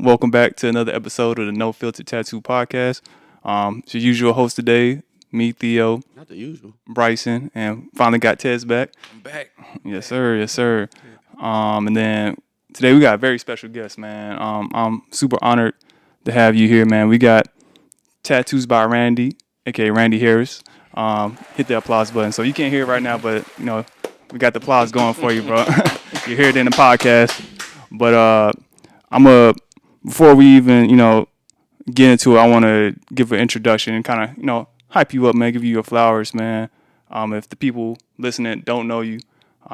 Welcome back to another episode of the No Filter Tattoo Podcast. It's your usual host today, me, Theo, Not the usual. Bryson, and finally got Tez back. I'm back. Yes, sir. Yes, sir. And then today we got a very special guest, man. I'm super honored to have you here, man. We got Tattoos by Randy, aka Randy Harris. Hit the applause button. So you can't hear it right now, but we got the applause going for you, bro. You hear it in the podcast. But before we even, get into it, I want to give an introduction and kind of, hype you up, man, give you your flowers, man. If the people listening don't know you,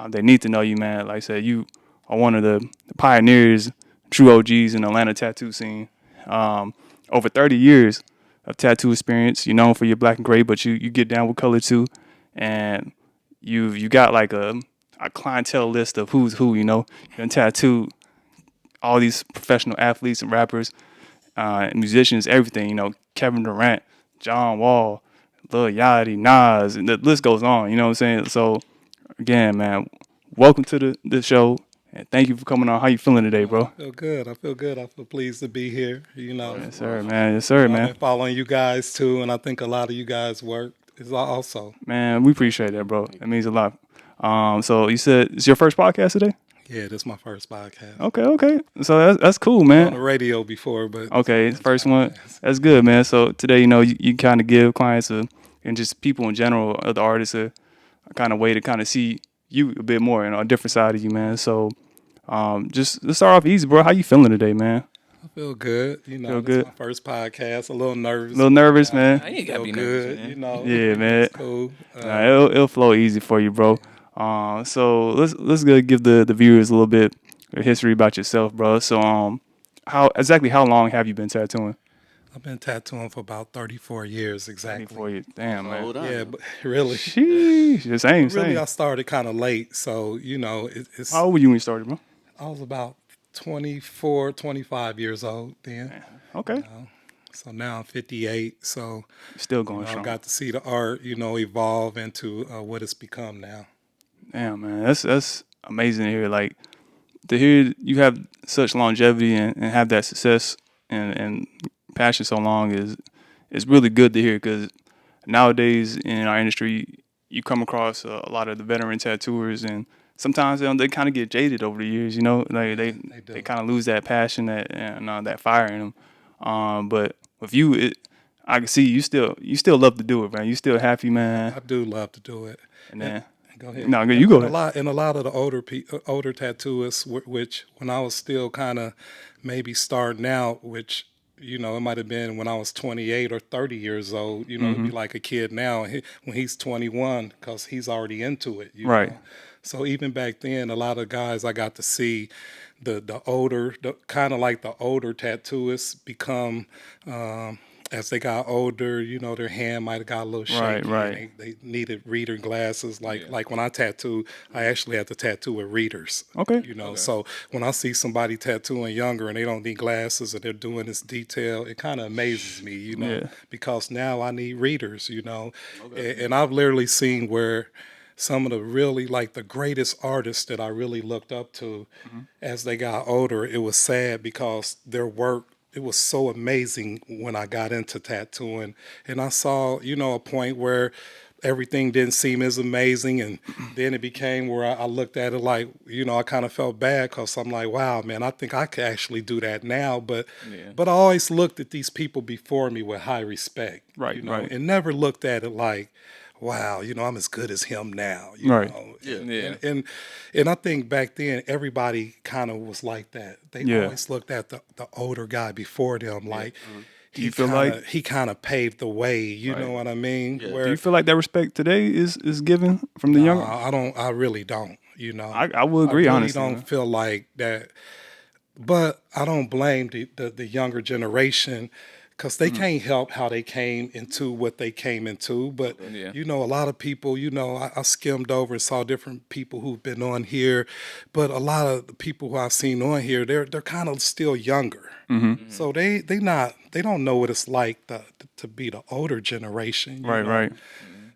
they need to know you, man. Like I said, you are one of the pioneers, true OGs in the Atlanta tattoo scene. Over 30 years of tattoo experience. You're known for your black and gray, but you get down with color too. And you got like a clientele list of who's who, you done tattooed all these professional athletes and rappers, musicians, everything, Kevin Durant, John Wall, Lil Yachty, Nas, and the list goes on, you know what I'm saying? So, again, man, welcome to the show, and thank you for coming on. How you feeling today, bro? I feel good. I feel pleased to be here, Yes, sir, man. Yes, sir, man. I've been following you guys, too, and I think a lot of you guys' work is also. Man, we appreciate that, bro. It means a lot. So you said it's your first podcast today? Yeah, this is my first podcast. Okay. So that's cool, man. On the radio before, but okay, first one. That's good, man. So today, you kind of give clients and just people in general, other artists, a kind of way to kind of see you a bit more, a different side of you, man. So, just let's start off easy, bro. How you feeling today, man? I feel good. Feel this good. is my first podcast. A little nervous. Man. I ain't gotta Feel be good. nervous, man. Yeah, man. It's cool. It'll flow easy for you, bro. So let's go give the viewers a little bit of history about yourself, bro. So how long have you been tattooing? I've been tattooing for about 34 years exactly. 34 years. Damn, man. Hold on. Yeah, but really. Sheesh. Same. Really, I started kind of late, so it's. How old were you when you started, bro? I was about 24, 25 years old then. Okay. So now I'm 58. So Still going I strong. got to see the art, evolve into what it's become now. Damn, man, that's amazing to hear. Like to hear you have such longevity and have that success and passion so long is really good to hear. Because nowadays in our industry, you come across a lot of the veteran tattooers, and sometimes they kind of get jaded over the years. Like they kind of lose that passion that fire in them. But with you, I can see you still love to do it, man. You still happy, man. I do love to do it. And then. Go ahead. No, you go ahead. A lot of the older tattooists, which when I was still kind of maybe starting out, which it might have been when I was 28 or 30 years old. It'd be like a kid now when he's 21 because he's already into it. Right. Know? So even back then, a lot of guys I got to see the older, kind of like the older tattooists become. As they got older, their hand might have got a little shaky. Right. They needed reader glasses. Like when I tattoo, I actually have to tattoo with readers. Okay. So when I see somebody tattooing younger and they don't need glasses and they're doing this detail, it kind of amazes me, because now I need readers, And I've literally seen where some of the really like the greatest artists that I really looked up to as they got older, it was sad because their work, it was so amazing when I got into tattooing, and I saw, a point where everything didn't seem as amazing, and then it became where I looked at it like, I kind of felt bad because I'm like, wow, man, I think I could actually do that now, but I always looked at these people before me with high respect, Right. and never looked at it like, wow, I'm as good as him now. Right. Yeah. And I think back then everybody kind of was like that. They always looked at the older guy before them like Do you feel like he kind of paved the way, you know what I mean? Yeah. Where, do you feel like that respect today is given from the younger? I really don't, I will agree, I really honestly. don't feel like that. But I don't blame the younger generation because they can't help how they came into what they came into. But, Yeah. a lot of people, I skimmed over and saw different people who've been on here. But a lot of the people who I've seen on here, they're kind of still younger. So they don't know what it's like to be the older generation. you know? Right.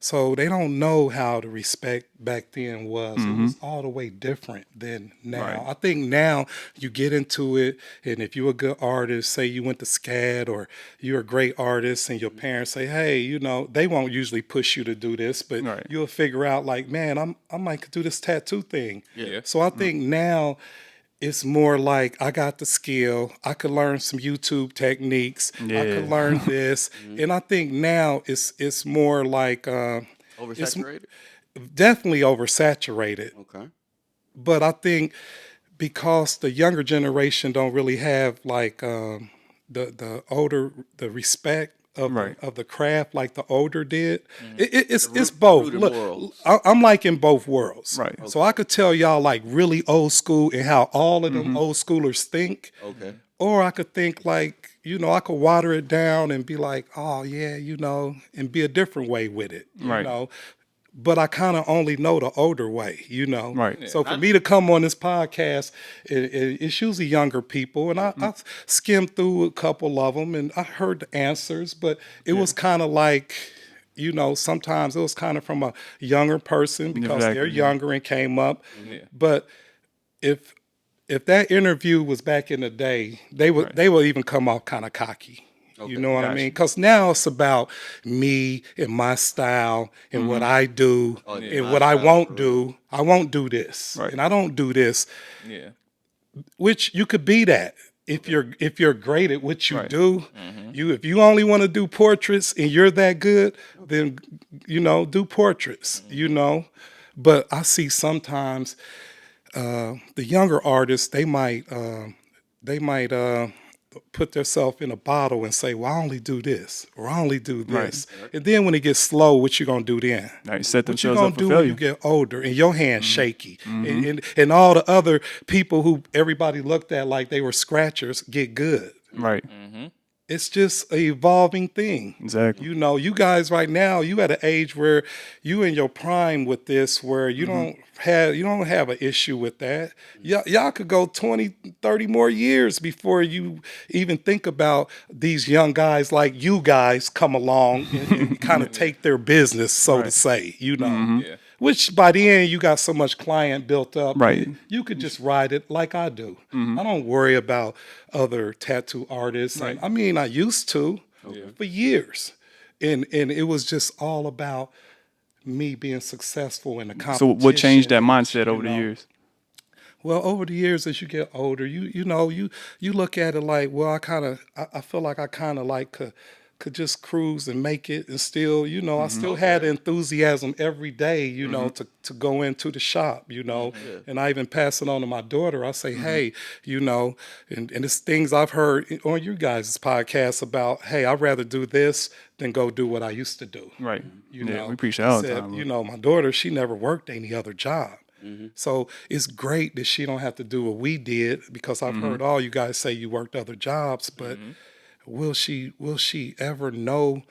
So they don't know how the respect back then was. It was all the way different than now. Right. I think now you get into it, and if you're a good artist, say you went to SCAD or you're a great artist, and your parents say, hey, you know, they won't usually push you to do this, but Right. you'll figure out like, man, I might do this tattoo thing. Yeah. So I think now it's more like I got the skill. I could learn some YouTube techniques. I Yeah. could learn this, and I think now it's more like Oversaturated. definitely oversaturated. Okay. But I think because the younger generation don't really have like the respect of Right. of the craft like the older did. It's both. rooted Look, morals. I'm like in both worlds. Right. So I could tell y'all like really old school and how all of them old schoolers think. Okay. Or I could think like, you know, I could water it down and be like, oh yeah, you know, and be a different way with it. You Right. know. But I kind of only know the older way, you know. Right. So for me to come on this podcast, it's usually younger people, and I skimmed through a couple of them, and I heard the answers, but it was kind of like, you know, sometimes it was kind of from a younger person because they're Exactly, yeah. younger and came up. But if that interview was back in the day, they would even come off kind of cocky. You know what I Gotcha. mean? Because now it's about me and my style and what I do and my what I style, won't for do. I won't do this, Right. and I don't do this. Yeah. Which you could be that if you're great at what you Right. do. If you only want to do portraits and you're that good, then you know do portraits. You know, but I see sometimes the younger artists they might put themselves in a bottle and say, well, I only do this or I only do this. And then when it gets slow, what you gonna do then? Right. Set What you themselves gonna up for do when failure. you get older and your hand's shaky and all the other people who everybody looked at like they were scratchers get good. Right. It's just an evolving thing. Exactly. You know, you guys right now, you at an age where you in your prime with this, where you don't have an issue with that. Y'all could go 20, 30 more years before you even think about these young guys like you guys come along and kind of take their business, so to say, you know. Yeah. Which by the end you got so much client built up, Right. you could just ride it like I do. I don't worry about other tattoo artists. Right. I mean, I used to for years, and it was just all about me being successful in the So competition. what changed that mindset over the know. years? Well, over the years, as you get older, you know you look at it like, well, I feel like I kind of like could just cruise and make it, and still, you know, I still had enthusiasm every day, you know, to go into the shop, you know, and I even pass it on to my daughter. I say, hey, you know, and it's things I've heard on you guys' podcast about, hey, I'd rather do this than go do what I used to do. Right. You Yeah, know, we appreciate it all the said, time. you know, my daughter, she never worked any other job. So it's great that she don't have to do what we did, because I've heard all you guys say you worked other jobs, but will she ever know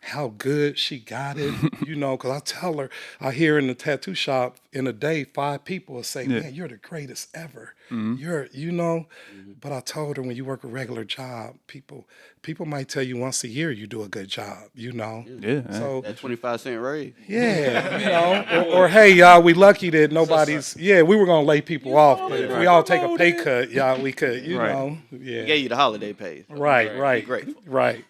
how good she got it? You know, because I tell her, I hear in the tattoo shop in a day, 5 people will say, man, you're the greatest ever. You're, you know, but I told her, when you work a regular job, people might tell you once a year you do a good job, you know? Yeah. So That 25-cent raise. yeah, you know, or hey, y'all, we lucky that nobody's. Yeah, we were gonna lay people off, but if we all take a pay cut, y'all, we could, you Right. know, yeah, Gave you the holiday pay. So right, grateful. right.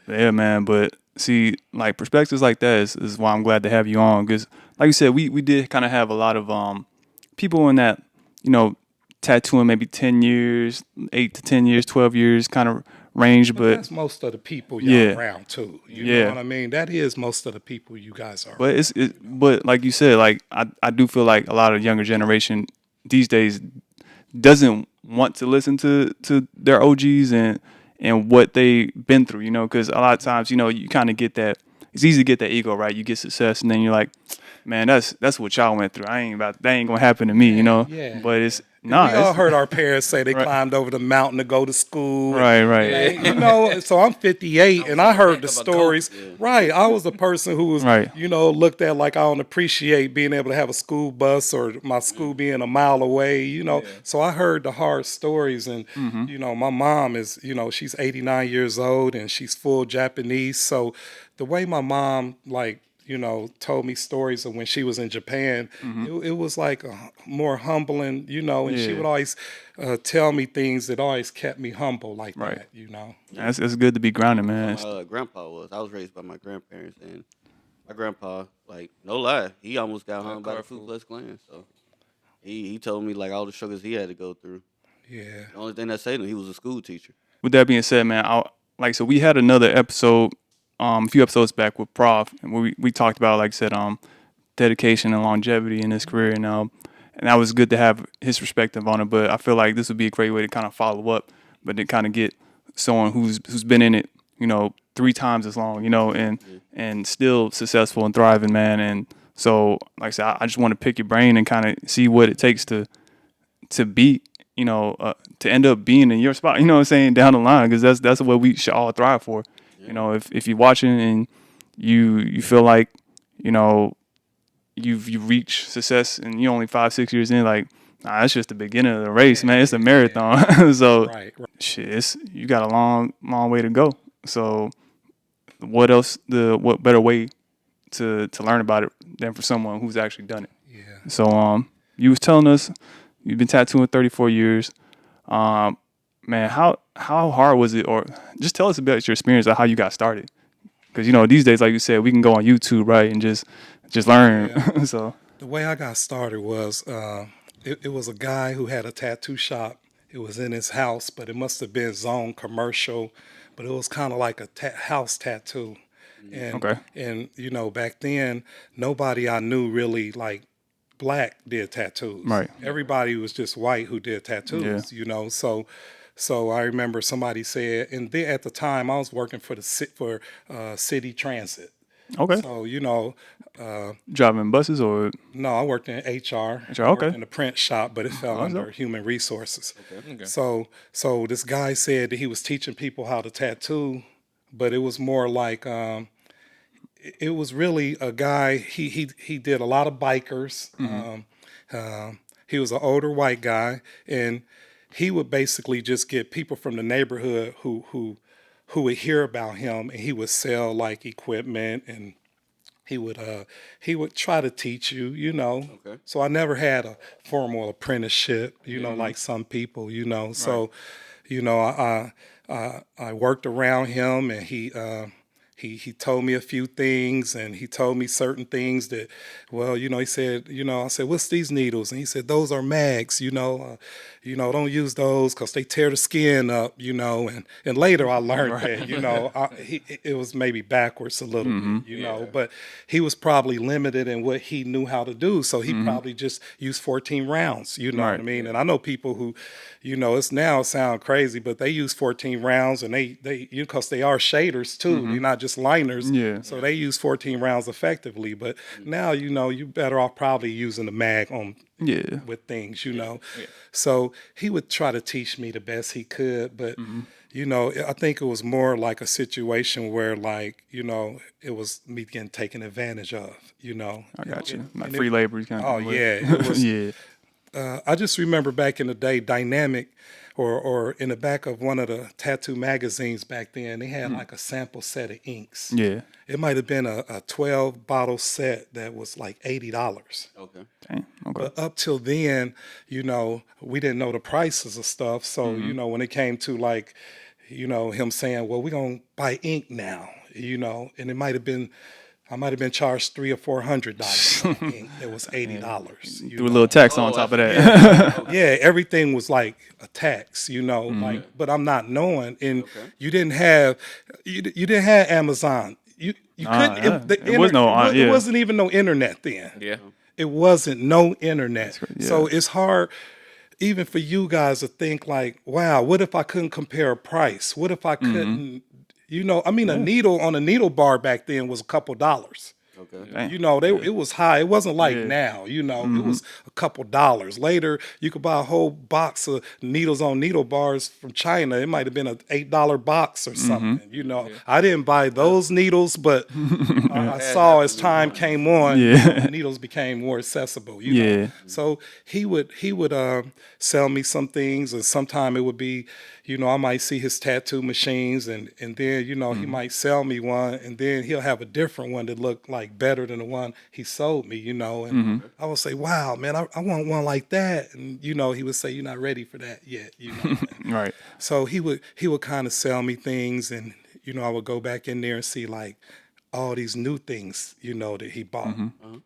Yeah, man. But see, like perspectives like that is why I'm glad to have you on. Because, like you said, we did kind of have a lot of people in that, you know, tattooing maybe 10 years, 8 to 10 years, 12 years kind of range. But That's most of the people y'all Yeah. around too. You Yeah. know what I mean? That is most of the people you guys are. But but like you said, like I do feel like a lot of younger generation these days doesn't want to listen to their OGs and what they've been through, you know, because a lot of times, you know, you kind of get that. It's easy to get that ego, right? You get success, and then you're like, man, that's what y'all went through. That ain't gonna happen to me, you know. Yeah. But it's we all it's, heard our parents say they climbed over the mountain to go to school. right. And, you know, so I'm 58, and I heard the stories. Right, I was the person who was, Right. you know, looked at like I don't appreciate being able to have a school bus or my school being a mile away. You know, so I heard the hard stories, and you know, my mom is, you know, she's 89 years old and she's full Japanese. So the way my mom like told me stories of when she was in Japan. It was like more humbling, and she would always tell me things that always kept me humble like that, It's good to be grounded, man. My grandpa was. I was raised by my grandparents, and my grandpa, like, no lie, he almost got hung by the Ku Klux Klan. So he told me, like, all the struggles he had to go through. Yeah. The only thing that saved him, he was a school teacher. With that being said, man, so we had another episode, a few episodes back with Prof, and we talked about, like I said, dedication and longevity in his career, and that was good to have his perspective on it. But I feel like this would be a great way to kind of follow up, but to kind of get someone who's been in it, 3 times as long, and still successful and thriving, man. And so, like I said, I just want to pick your brain and kind of see what it takes to be, to end up being in your spot, down the line, because that's what we should all thrive for. If you're watching and you feel like, you've reached success and you're only 5-6 years in, like, nah, that's just the beginning of the race, man. It's a marathon. So shit, you got a long way to go. So what better way to learn about it than for someone who's actually done it? Yeah. So you was telling us you've been tattooing 34 years. Man, how hard was it, or just tell us about your experience of how you got started? Because these days, like you said, we can go on YouTube, right, and just learn. Yeah. So the way I got started was it was a guy who had a tattoo shop. It was in his house, but it must have been zone commercial, but it was kind of like a house tattoo. And back then, nobody I knew really like black did tattoos. Right. Everybody was just white who did tattoos. So I remember somebody said, and then at the time I was working for city transit. Okay. So driving buses or no, I worked in HR. Okay. I worked in the print shop, but it fell under human resources. Okay. So this guy said that he was teaching people how to tattoo, but it was more like it was really a guy. He did a lot of bikers. He was an older white guy, and he would basically just get people from the neighborhood who would hear about him, and he would sell like equipment, and he would try to teach you, Okay. So I never had a formal apprenticeship, like some people, So, I worked around him, and he told me a few things, and he told me certain things that, well, he said, I said, what's these needles? And he said, those are mags, don't use those because they tear the skin up, and later I learned that, it was maybe backwards a little bit, but he was probably limited in what he knew how to do. So he probably just used 14 rounds, what I mean? And I know people who, it sound crazy, but they use 14 rounds, and they because they are shaders too. They're not just liners. Yeah. So they use 14 rounds effectively. But now, you better off probably using the mag on with things, Yeah. So he would try to teach me the best he could, but I think it was more like a situation where, like, it was me getting taken advantage of, I got you. Like free labor kind of. Oh yeah, it was, yeah. I just remember back in the day, Dynamic, or in the back of one of the tattoo magazines back then, they had like a sample set of inks. Yeah. It might have been a 12 bottle set that was like $80. Okay. Dang. Okay. But up till then, we didn't know the prices of stuff. So, when it came to like, him saying, well, we're going to buy ink now, and it might have been, I might have been charged $300 or $400 for ink. It was $80. Do a little tax on top of that. Yeah, everything was like a tax, like, but I'm not knowing. And you didn't have Amazon. You couldn't. It wasn't even no internet then. Yeah, it wasn't no internet. So it's hard. Even for you guys to think like, wow, what if I couldn't compare a price? What if I couldn't, a needle on a needle bar back then was a couple dollars. Okay. It was high. It wasn't like now, it was a couple dollars. Later, you could buy a whole box of needles on needle bars from China. It might have been an $8 box or something. You know, I didn't buy those needles, but I saw as time came on, you know, the needles became more accessible. You know, so he would sell me some things, and sometime it would be, you know, I might see his tattoo machines, and then, you know, he might sell me one, and then he'll have a different one that looked like better than the one he sold me, you know, and I would say, wow, man, I want one like that. And, you know, he would say, you're not ready for that yet, you know. Right. So he would kind of sell me things, and, you know, I would go back in there and see like all these new things, you know, that he bought,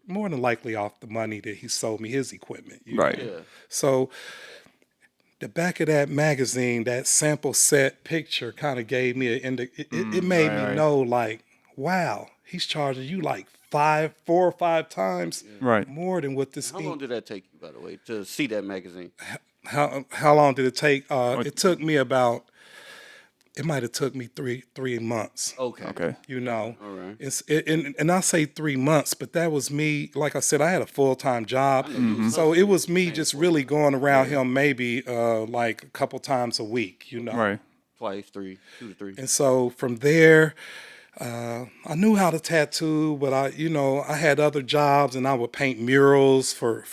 more than likely off the money that he sold me his equipment. You Right. know? Yeah. So the back of that magazine, that sample set picture kind of gave me it made me know, like, wow, he's charging you like 4 or 5 times more than what this How long did that take you, by the way, to see that magazine? How long did it take? It took me about, it might have took me three months. Okay. You know, All right. And I say 3 months, but that was me. Like I said, I had a full-time job, so it was me just really going around him maybe like a couple times a week. You know, Right. Twice, 2 to 3. and so from there, I knew how to tattoo, but I had other jobs, and I would paint murals for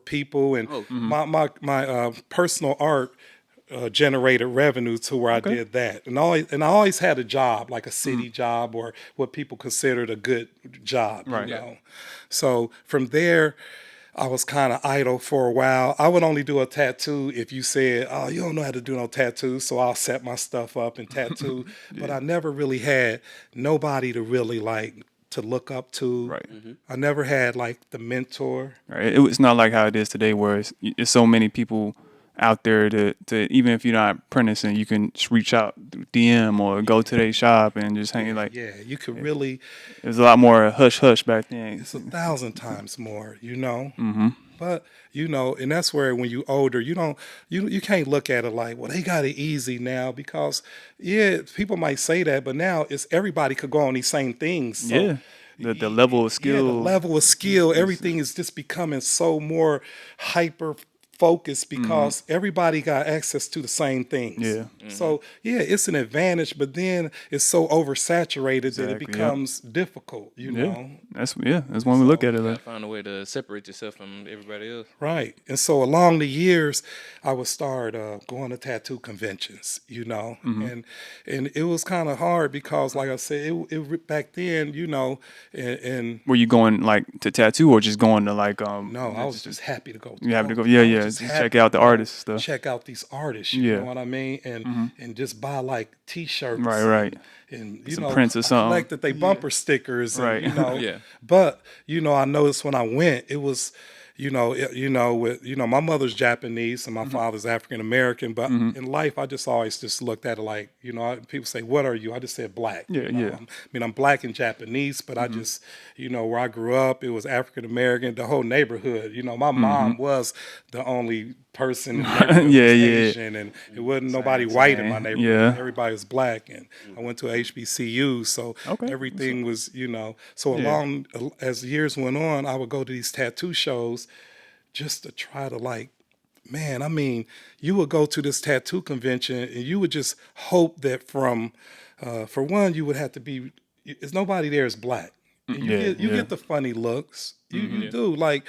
people, and my personal art generated revenue to where I did that, and I always had a job, like a city job, or what people considered a good job. Right. You know, so from there, I was kind of idle for a while. I would only do a tattoo if you said, "Oh, you don't know how to do no tattoos," so I'll set my stuff up and tattoo. But I never really had nobody to really like to look up to. Right. I never had like the mentor. Right. It's not like how it is today, where it's so many people out there to even if you're not apprenticing, you can just reach out through DM or go to their shop and just hang like. Yeah, you could really. There's a lot more hush hush back then. It's 1,000 times more, you know. But you know, and that's where when you older, you can't look at it like, well, they got it easy now, because people might say that, but now it's everybody could go on these same things. So, The level of skill. the level of skill, everything is just becoming so more hyper focused, because everybody got access to the same things. Yeah. So it's an advantage, but then it's so oversaturated that it Exactly, becomes difficult, you know. That's when we look at it. You Like. gotta find a way to separate yourself from everybody else. Right. And so along the years, I would start going to tattoo conventions, you know, and it was kind of hard because, like I said, it back then, you know, and Were you going like to tattoo or just going to like no, I was just happy to go. You happy to go? I Yeah, was yeah. just Just happy check out the to go artists stuff. check out these artists, you Yeah. know what I mean, and just buy like T-shirts, Right. and you Some know, prints or I something. collected they bumper stickers, and, Right. you know, Yeah. But you know, I noticed when I went, it was. My mother's Japanese and my father's African American, but in life, I just always just looked at it like, you know, people say, "What are you?" I just said black. Yeah, you know? yeah. I mean, I'm black and Japanese, but I just, you know, where I grew up, it was African American. The whole neighborhood, you know, my mom was the only person in the neighborhood was Asian, and it wasn't nobody white in my neighborhood. Yeah. Everybody was black, and I went to HBCU, so everything was, you know. So along as years went on, I would go to these tattoo shows just to try to like, man, I mean, you would go to this tattoo convention and you would just hope that for one, you would have to be, it's nobody there is black. And you get the funny looks. You do, like,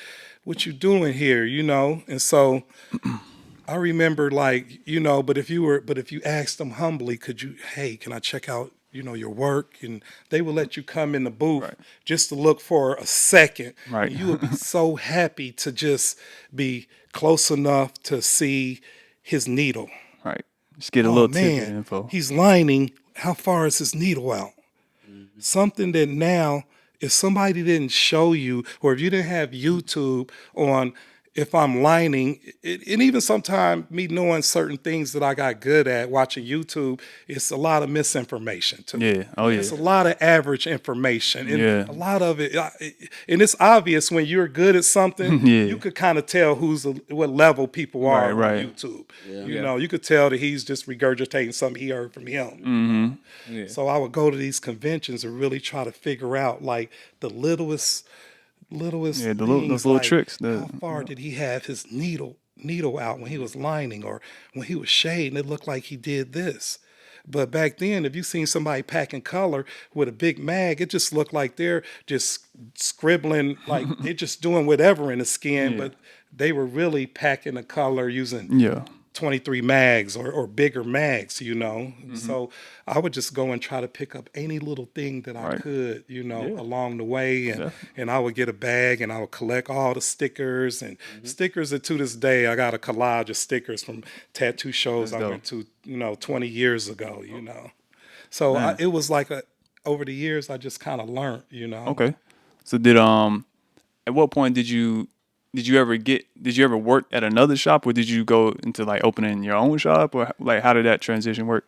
what you doing here, you know? And so I remember, like, you know, but if you asked them humbly, can I check out, you know, your work? And they would let you come in the booth just to look for a second. Right. And you would be so happy to just be close enough to see his needle. Right. Just get a little tidbit Man, info. he's lining. How far is his needle out? Something that now, if somebody didn't show you, or if you didn't have YouTube on, if I'm lining, and even sometimes me knowing certain things that I got good at watching YouTube, it's a lot of misinformation to me. Yeah. Oh, yeah. It's a lot of average information. And Yeah. a lot of it, and it's obvious when you're good at something, Yeah. you could kind of tell what level people are Right. on YouTube. Yeah. You know, you could tell that he's just regurgitating something he heard from him. Yeah. So I would go to these conventions and really try to figure out like the littlest littlest Yeah, things, those little like tricks. how far did he have his needle out when he was lining, or when he was shading, it looked like he did this. But back then, if you seen somebody packing color with a big mag, it just looked like they're just scribbling, like they're just doing whatever in the skin, Yeah. but they were really packing the color using Yeah. 23 mags or bigger mags, you know. So I would just go and try to pick up any little thing that I Right. could, you know, Yeah. along the way. And, Definitely. and I would get a bag and I would collect all the stickers and stickers that to this day, I got a collage of stickers from tattoo shows That's I dope. went to, 20 years ago, you know. So Man. it was like over the years, I just kind of learned, you know. Okay. So at what point did you ever work at another shop, or did you go into like opening your own shop, or like how did that transition work?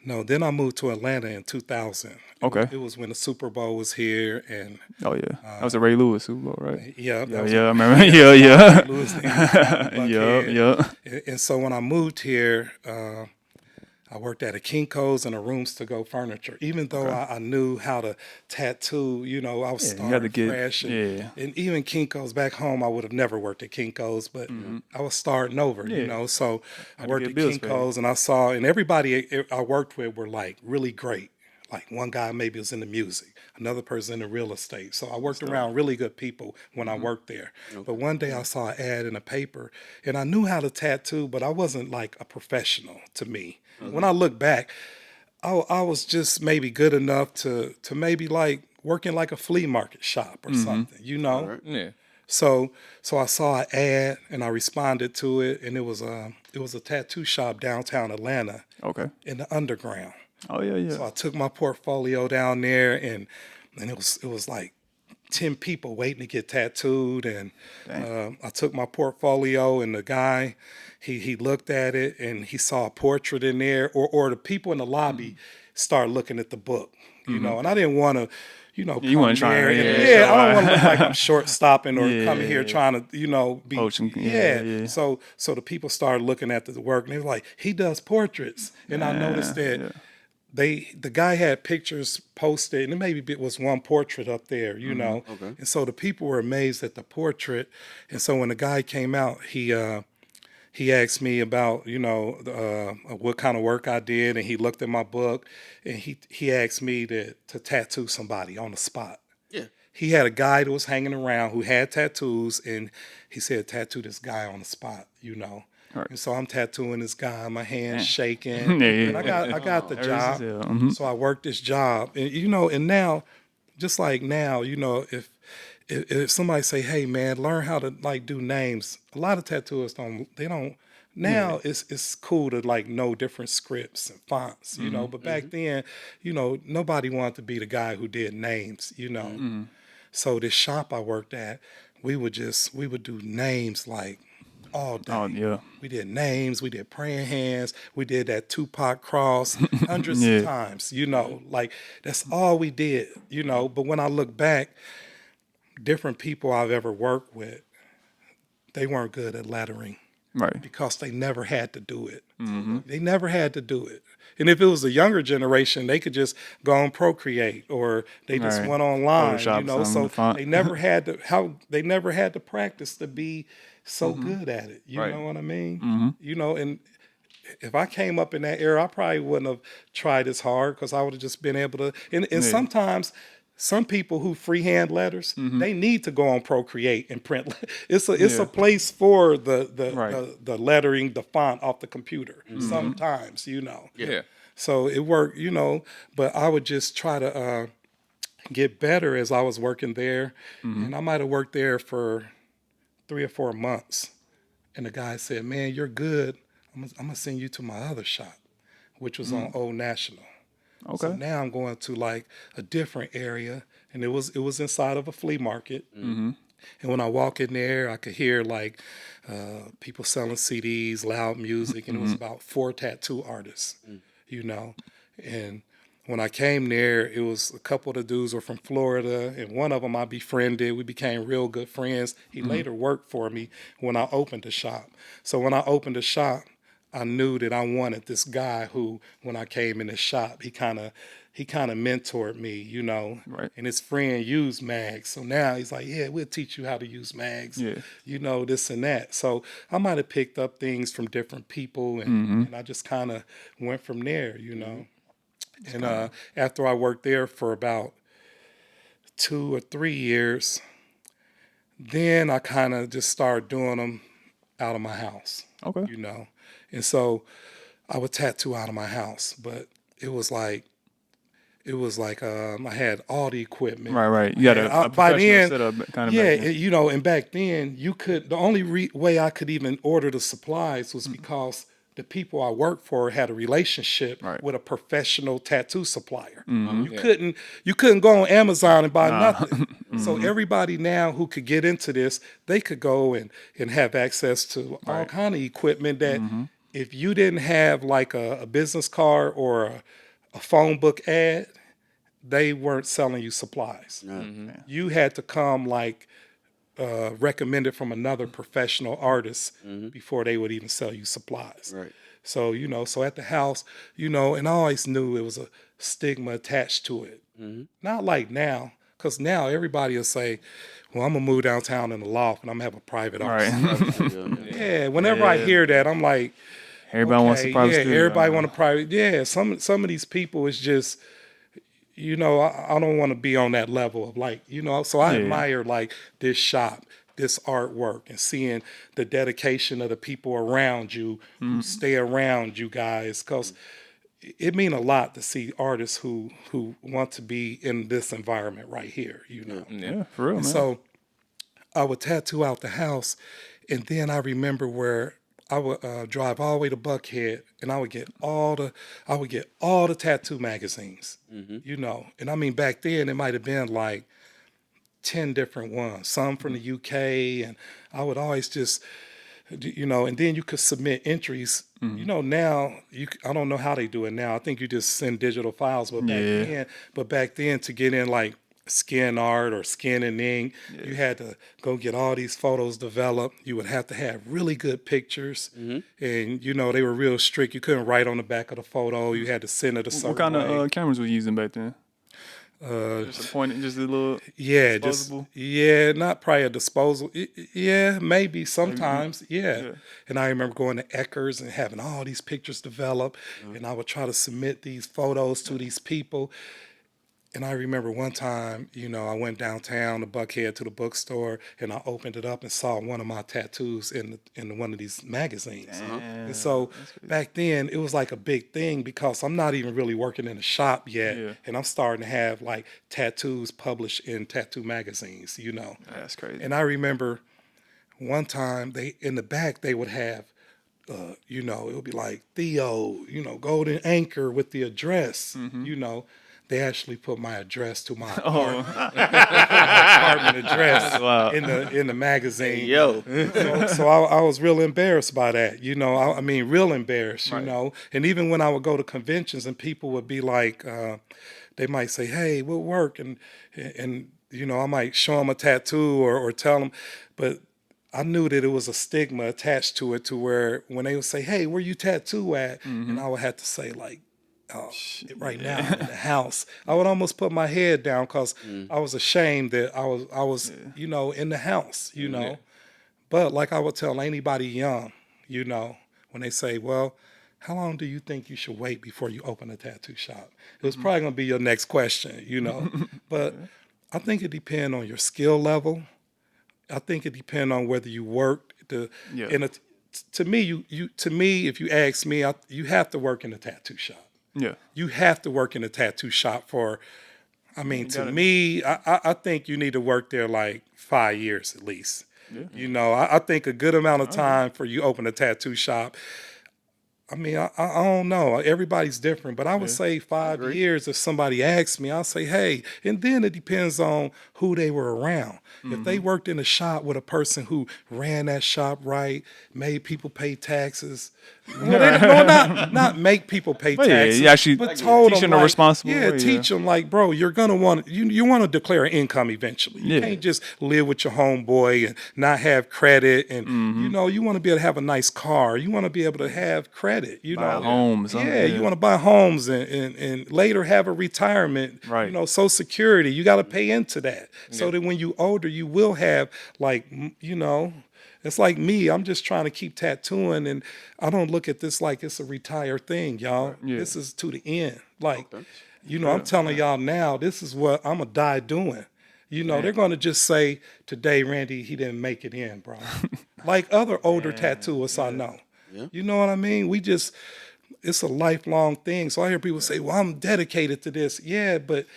No, then I moved to Atlanta in 2000. Okay. It was when the Super Bowl was here, and Oh yeah, that was a Ray Lewis Super Bowl, right? yeah, Yeah, I remember. Yeah. losing Yeah. And so when I moved here, I worked at a Kinko's and a Rooms to Go Furniture. Even though I knew how to tattoo, you know, I was Yeah, you had to starting get- fresh. yeah. And even Kinko's back home, I would have never worked at Kinko's, but I was starting over, you Yeah. know. So I Had to worked get at bills paid. Kinko's and I saw, and everybody I worked with were like really great. Like one guy maybe was in the music, another person in the real estate. So I worked around really good people when I worked there. But one day I saw an ad in a paper and I knew how to tattoo, but I wasn't like a professional to me. When I look back, I was just maybe good enough to maybe like working like a flea market shop or something, you know? Right. Yeah. So I saw an ad and I responded to it, and it was a tattoo shop downtown Atlanta Okay. in the underground. Oh yeah, yeah. So I took my portfolio down there, and it was like 10 people waiting to get tattooed, and I took my portfolio, and the guy he looked at it and he saw a portrait in there, or the people in the lobby started looking at the book, you know, and I didn't want to. You know, You come weren't trying to- there and- yeah, I don't want to look like I'm short stopping or Yeah, coming here yeah. trying to, you know, be Poaching, yeah. yeah. So the people started looking at the work and they were like, he does portraits, and I noticed that the guy had pictures posted, and maybe it was one portrait up there, you know. Okay. And so the people were amazed at the portrait. And so when the guy came out, he asked me about, you know, what kind of work I did, and he looked at my book, and he asked me to tattoo somebody on the spot. Yeah. He had a guy that was hanging around who had tattoos, and he said, tattoo this guy on the spot, you know. Right. And so I'm tattooing this guy, my hands shaking. Yeah. And I got the job. Mhm. So I worked this job. And you know, and now, just like now, you know, if somebody say, hey man, learn how to like do names, a lot of tattooists don't. Now it's cool to like know different scripts and fonts, you know. But back then, you know, nobody wanted to be the guy who did names, you know. So this shop I worked at, we would do names like all day. Oh yeah. We did names, we did praying hands, we did that Tupac cross hundreds Yeah. of times, you know, like that's all we did, you know. But when I look back, different people I've ever worked with, they weren't good at lettering Right. because they never had to do it. They never had to do it. And if it was a younger generation, they could just go on Procreate, or they just Right. went online, Photoshop you know. some So of the font. they never had to practice to be so good at it. You Right. know what I mean? You know, and if I came up in that era, I probably wouldn't have tried as hard because I would have just been able to. And sometimes some people who freehand letters, they need to go on Procreate and print. It's a place for the lettering, the font off the computer. Sometimes, you know. Yeah. So it worked, you know. But I would just try to get better as I was working there, and I might have worked there for 3 or 4 months. And the guy said, "Man, you're good. I'm gonna send you to my other shop," which was on Old National. Okay. So now I'm going to like a different area, and it was inside of a flea market. And when I walk in there, I could hear like people selling CDs, loud music, and it was about 4 tattoo artists, you know. And when I came there, it was a couple of the dudes were from Florida, and one of them I befriended. We became real good friends. He later worked for me when I opened the shop. So when I opened the shop, I knew that I wanted this guy who, when I came in the shop, he kind of he kind of mentored me, you know, Right. and his friend used mags. So now he's like, yeah, we'll teach you how to use mags, you know, this and that. So I might have picked up things from different people and I just kind of went from there, you know. And after I worked there for about 2 or 3 years, then I kind of just started doing them out of my house, Okay. you know. And so I would tattoo out of my house, but it was like I had all the equipment. Right. You got a by professional then, setup kind of yeah, back then. you know, and back then the only way I could even order the supplies was because the people I worked for had a relationship with a professional tattoo supplier. You couldn't go on Amazon and buy nothing. So everybody now who could get into this, they could go and have access to all kind of equipment that if you didn't have like a business card or a phone book ad, they weren't selling you supplies. You had to come like recommended from another professional artist before they would even sell you supplies. Right. So, you know, so at the house, you know, and I always knew it was a stigma attached to it. Not like now, because now everybody will say, well, I'm going to move downtown in the loft and I'm going to have a private office. Right. Yeah, whenever I hear that, I'm like, Everybody wants a private studio. everybody want a private. Yeah, some of these people is just, you know, I don't want to be on that level of like, you know. So I admire like this shop, this artwork, and seeing the dedication of the people around you who stay around you guys, because it mean a lot to see artists who want to be in this environment right here. You know. Yeah, for real, man. So I would tattoo out the house, and then I remember where I would drive all the way to Buckhead, and I would get all the tattoo magazines, you know. And I mean, back then it might have been like 10 different ones, some from the UK, and I would always just, you know. And then you could submit entries. You know, now I don't know how they do it now. I think you just send digital files, but back then to get in like skin art or skin and ink, you had to go get all these photos developed. You would have to have really good pictures, and you know they were real strict. You couldn't write on the back of the photo. You had to send it a certain What kind way. of cameras were you using back then? Just a point, just a little disposable? Not probably a disposal. Maybe sometimes, And I remember going to Eckers and having all these pictures developed, and I would try to submit these photos to these people. And I remember one time, you know, I went downtown to Buckhead to the bookstore, and I opened it up and saw one of my tattoos in one of these magazines. And so back then, it was like a big thing because I'm not even really working in a shop yet, and I'm starting to have like tattoos published in tattoo magazines, you know. That's crazy. And I remember one time in the back they would have, you know, it would be like Theo, you know, Golden Anchor with the address, you know. They actually put my address to my apartment, apartment address in the magazine. So I was real embarrassed by that, you know. I mean, real embarrassed, you know. And even when I would go to conventions and people would be like, they might say, "Hey, we'll work," and you know, I might show them a tattoo or tell them, but I knew that it was a stigma attached to it, to where when they would say, "Hey, where you tattoo at?" and I would have to say like, right now I'm in the house. I would almost put my head down because I was ashamed that I was you know, in the house, you know. But like I would tell anybody young, you know, when they say, well, how long do you think you should wait before you open a tattoo shop? It was probably going to be your next question, you know. But I think it depends on your skill level. I think it depends on whether you work to me, if you ask me, you have to work in a tattoo shop. Yeah. You have to work in a tattoo shop I think you need to work there like 5 years at least. You know, I think a good amount of time for you open a tattoo shop. I mean, I don't know. Everybody's different, but I would say 5 years. If somebody asks me, I'll say, hey, and then it depends on who they were around. If they worked in a shop with a person who ran that shop right, made people pay taxes, Well, they no, not make people pay But yeah, taxes, you actually but told teach them them a like, responsible yeah, way, teach them like, bro, you're gonna want you want to declare an income eventually. You Yeah. can't just live with your homeboy and not have credit, and Mm-hmm. you want to be able to have a nice car. You want to be able to have credit. Buy a home or something, yeah, you want to buy homes and later have a retirement. Right. Social Security. You got to pay into that so that when you older, you will have like It's like me. I'm just trying to keep tattooing, and I don't look at this like it's a retired thing, y'all. Yeah. This is to the end. Like, I'm telling y'all now, this is what I'm going to die doing. They're going to just say, today, Randy, he didn't make it in, bro. Like other older tattooists I know. Yeah. You know what I mean? It's a lifelong thing. So I hear people say, well, I'm dedicated to this. Yeah, but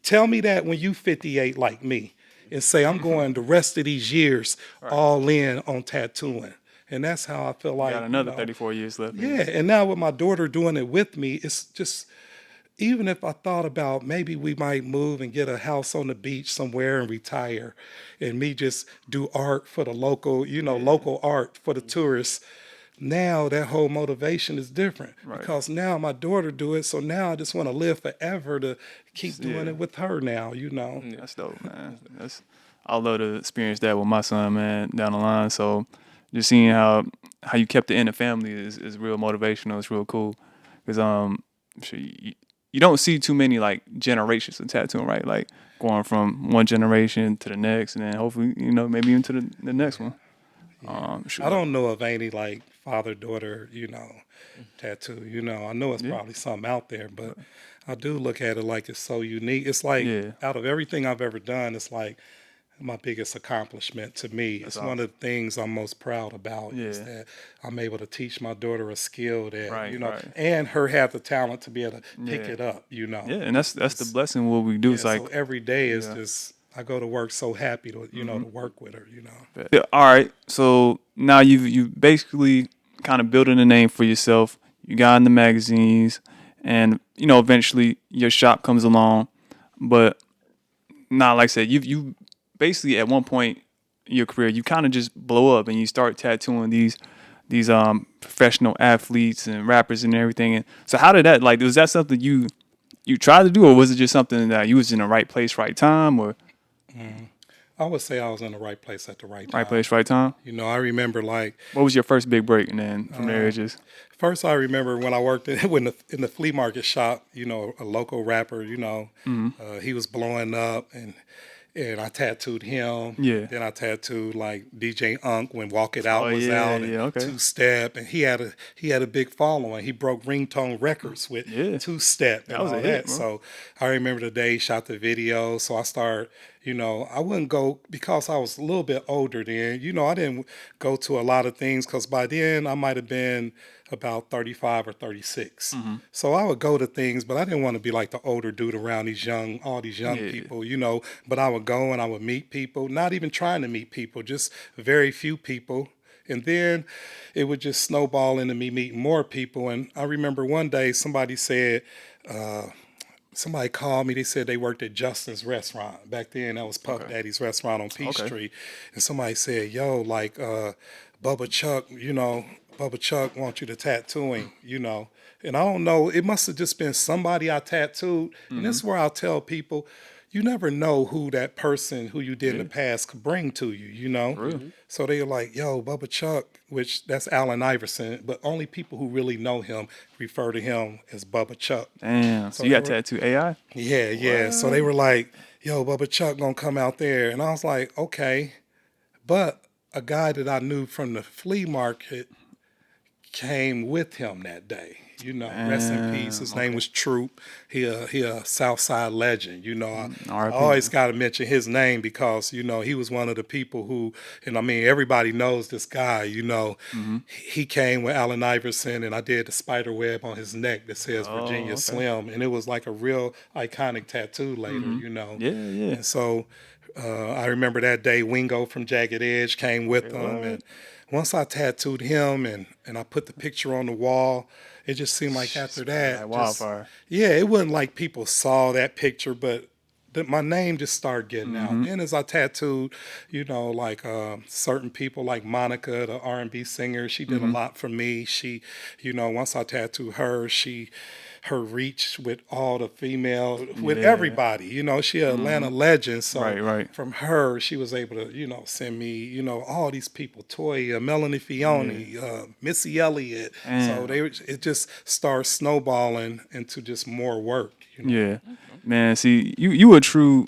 tell me that when you 58 like me. And say, I'm going the rest of these years all in on tattooing. And that's how I feel like. Got another 34 years left. Yeah. And now with my daughter doing it with me, it's just, even if I thought about maybe we might move and get a house on the beach somewhere and retire and me just do art for the local, local art for the tourists. Now that whole motivation is different because now my daughter do it. So now I just want to live forever to keep doing it with her now, That's dope, man. I'd love to experience that with my son, man, down the line. So just seeing how you kept it in the family is real motivational. It's real cool because sure you don't see too many like generations of tattooing, right? Like going from one generation to the next, and then hopefully maybe even to the next one. I don't know of any like father-daughter, tattoo. I know it's probably something out there, but I do look at it like it's so unique. It's like out of everything I've ever done, it's like my biggest accomplishment to me. It's one of the things I'm most proud about is that I'm able to teach my daughter a skill that, and her have the talent to be able to pick it up, Yeah, and that's the blessing what we do. It's like so every day is just, I go to work so happy to, to work with her, Yeah, all right. So now you basically kind of building a name for yourself. You got in the magazines, and eventually your shop comes along. But like I said, you basically at one point in your career you kind of just blow up and you start tattooing these professional athletes and rappers and everything. And so how did that, like, was that something you tried to do, or was it just something that you was in the right place, right time, or? I would say I was in the right place at the right time. Right place, right time. I remember like. What was your first big break, and then from there it just. First, I remember when I worked in the flea market shop. A local rapper. He was blowing up, and I tattooed him. Yeah. Then I tattooed like DJ Unk when Walk It Out was yeah, out. And okay. Two Step, and he had a big following. He broke ringtone records with Two Step and all that. Bro. So I remember the day he shot the video. So I started. I wouldn't go because I was a little bit older then. I didn't go to a lot of things because by then I might have been about 35 or 36. Mm-hmm. So I would go to things, but I didn't want to be like the older dude around all these young people, But I would go and I would meet people, not even trying to meet people, just very few people. And then it would just snowball into me meeting more people. And I remember one day somebody said, somebody called me. They said they worked at Justin's restaurant. Back then, that was Puff Daddy's restaurant on Peachtree. And somebody said, yo, like Bubba Chuck wants you to tattoo him, And I don't know, it must have just been somebody I tattooed. And this is where I'll tell people, you never know who that person who you did in the past could bring to you, Really? So they were like, yo, Bubba Chuck, which that's Allen Iverson, but only people who really know him refer to him as Bubba Chuck. Damn. So you got tattoo AI? Yeah. Wow. So they were like, yo, Bubba Chuck gonna come out there. And I was like, okay. But a guy that I knew from the flea market came with him that day. Rest in peace. His name was Troop. He a Southside legend. I always got to mention his name because he was one of the people who, and I mean everybody knows this guy. He came with Allen Iverson, and I did the spider web on his neck that says Virginia Slim, and it was like a real iconic tattoo later. Yeah. And so I remember that day Wingo from Jagged Edge came with him, and once I tattooed him and I put the picture on the wall. It just seemed like after that, wildfire. It wasn't like people saw that picture, but my name just started getting out. Then as I tattooed, like certain people like Monica, the R&B singer, she did a lot for me. She, once I tattooed her, her reach with all the female, with everybody, she an Atlanta legend. So Right. from her, she was able to, send me, all these people, Toya, Melanie Fione, Missy Elliott. So it just starts snowballing into just more work. Yeah, man. See, you a true,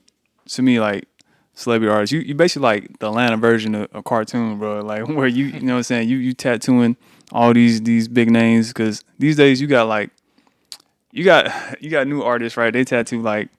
to me, like, celebrity artist. You basically like the Atlanta version of a cartoon, bro. Like, where you know what I'm saying, you tattooing all these big names, because these days you got like you got new artists, right? They tattoo like,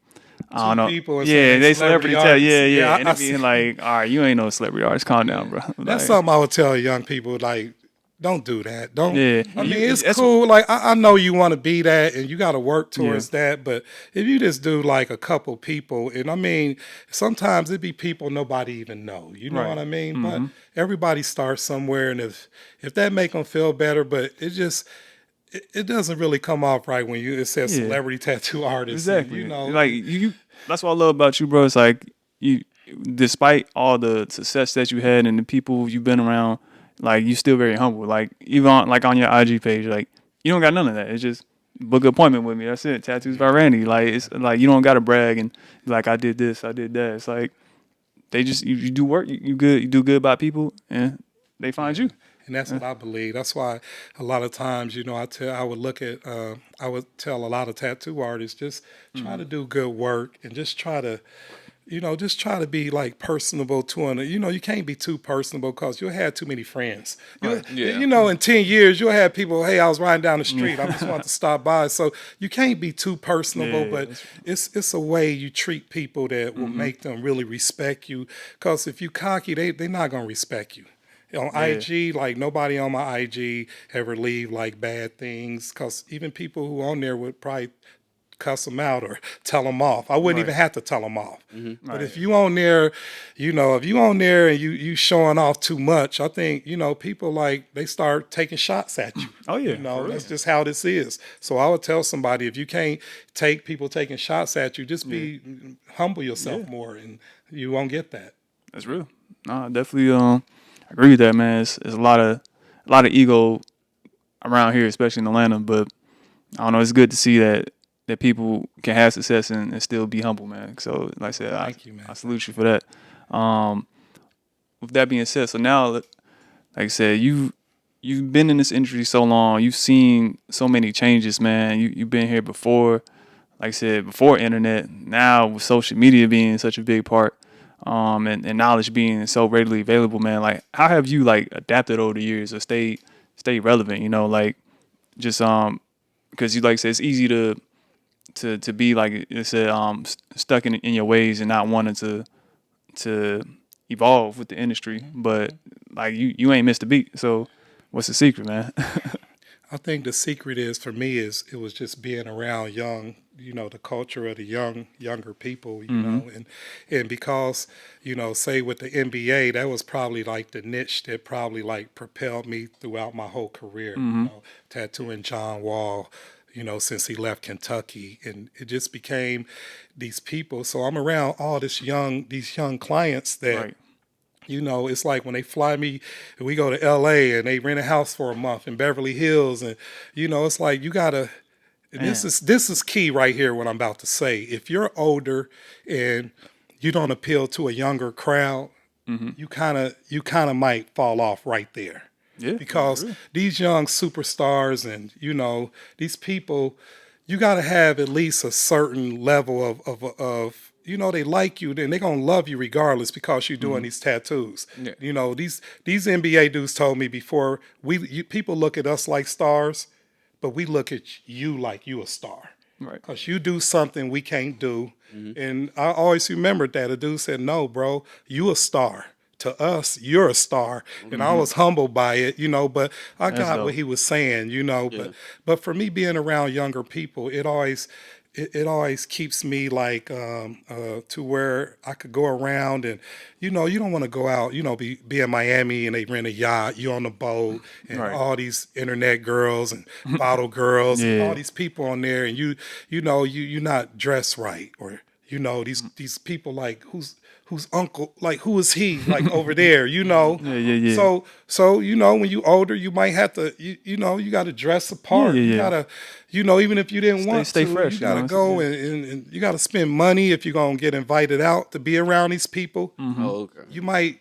I don't know. People Yeah, they celebrity tattoo. Yeah. And I it be like, all right, you ain't no celebrity artist. Calm down, bro. That's Like, something I would tell young people, like, don't do that. Don't. Yeah. I mean, it's That's- cool. Like, I know you want to be that, and you got to work towards that. But if you just do like a couple people, and I mean, sometimes it be people nobody even know. You know Right. what I mean? But everybody starts somewhere, and if that make them feel better, but it just. It doesn't really come off right when it says celebrity tattoo artist. Exactly. And, like you. That's what I love about you, bro. It's like you, despite all the success that you had and the people you've been around, like you still very humble. Like even on your IG page, like you don't got none of that. It's just book an appointment with me. That's it. Tattoos by Randy. Like it's like you don't got to brag and be like I did this, I did that. It's like they just you do work. You good. You do good by people, and they find you. And that's what I believe. That's why a lot of times, I would tell a lot of tattoo artists, just try to do good work and just try to, just try to be like personable to them. You can't be too personable because you'll have too many friends. In 10 years, you'll have people, hey, I was riding down the street. I just wanted to stop by. So you can't be too personable, but it's a way you treat people that will make them really respect you. Because if you cocky, they're not going to respect you. On IG, like nobody on my IG ever leave like bad things, because even people who on there would probably cuss them out or tell them off. I wouldn't even have to tell them off. But if you on there, if you on there and you showing off too much, I think, people like they start taking shots at you. Oh yeah. That's just how this is. So I would tell somebody, if you can't take people taking shots at you, just be humble yourself more, and you won't get that. That's real. No, definitely. I agree with that, man. It's a lot of ego around here, especially in Atlanta. But I don't know. It's good to see that people can have success and still be humble, man. So, like I said, Thank you, man. I salute you for that. With that being said, so now, like I said, you've been in this industry so long. You've seen so many changes, man. You've been here before, like I said, before internet. Now with social media being such a big part. And knowledge being so readily available, man. Like, how have you like adapted over the years or stay relevant? Like just because you like said it's easy to be like you said stuck in your ways and not wanting to evolve with the industry, but like you ain't missed a beat. So what's the secret, man? I think the secret is for me it was just being around young, the culture of the younger people, know, and because, say with the NBA, that was probably like the niche that probably like propelled me throughout my whole career, tattooing John Wall, since he left Kentucky, and it just became these people. So I'm around all these young clients that, Right. It's like when they fly me, and we go to LA and they rent a house for a month in Beverly Hills, and it's like you gotta. This is key right here. What I'm about to say. If you're older and you don't appeal to a younger crowd, you kind of might fall off right there. Yeah, Because these young superstars and these people, you got to have at least a certain level of they like you, then they're going to love you regardless because you're doing these tattoos. Yeah. These NBA dudes told me before, people look at us like stars, but we look at you like you a star. Right. Because you do something we can't do. And I always remembered that. A dude said, no, bro, you a star. To us, you're a star. And I was humbled by it, but I got dope. what he was saying, But for me being around younger people, it always keeps me like to where I could go around and you don't want to go out, be in Miami and they rent a yacht, you on the boat and all these internet girls and bottle girls and all these people on there, and you're not dressed right, or you know, these people like who's uncle, like who is he, like over there, you know. Yeah. So you know, when you older, you might have to, you know, you got to dress the part. Yeah. You gotta, you know, even if you didn't want Stay to, fresh, you you know gotta what I'm go saying? and you gotta spend money if you're gonna get invited out to be around these people. Oh, okay. You might,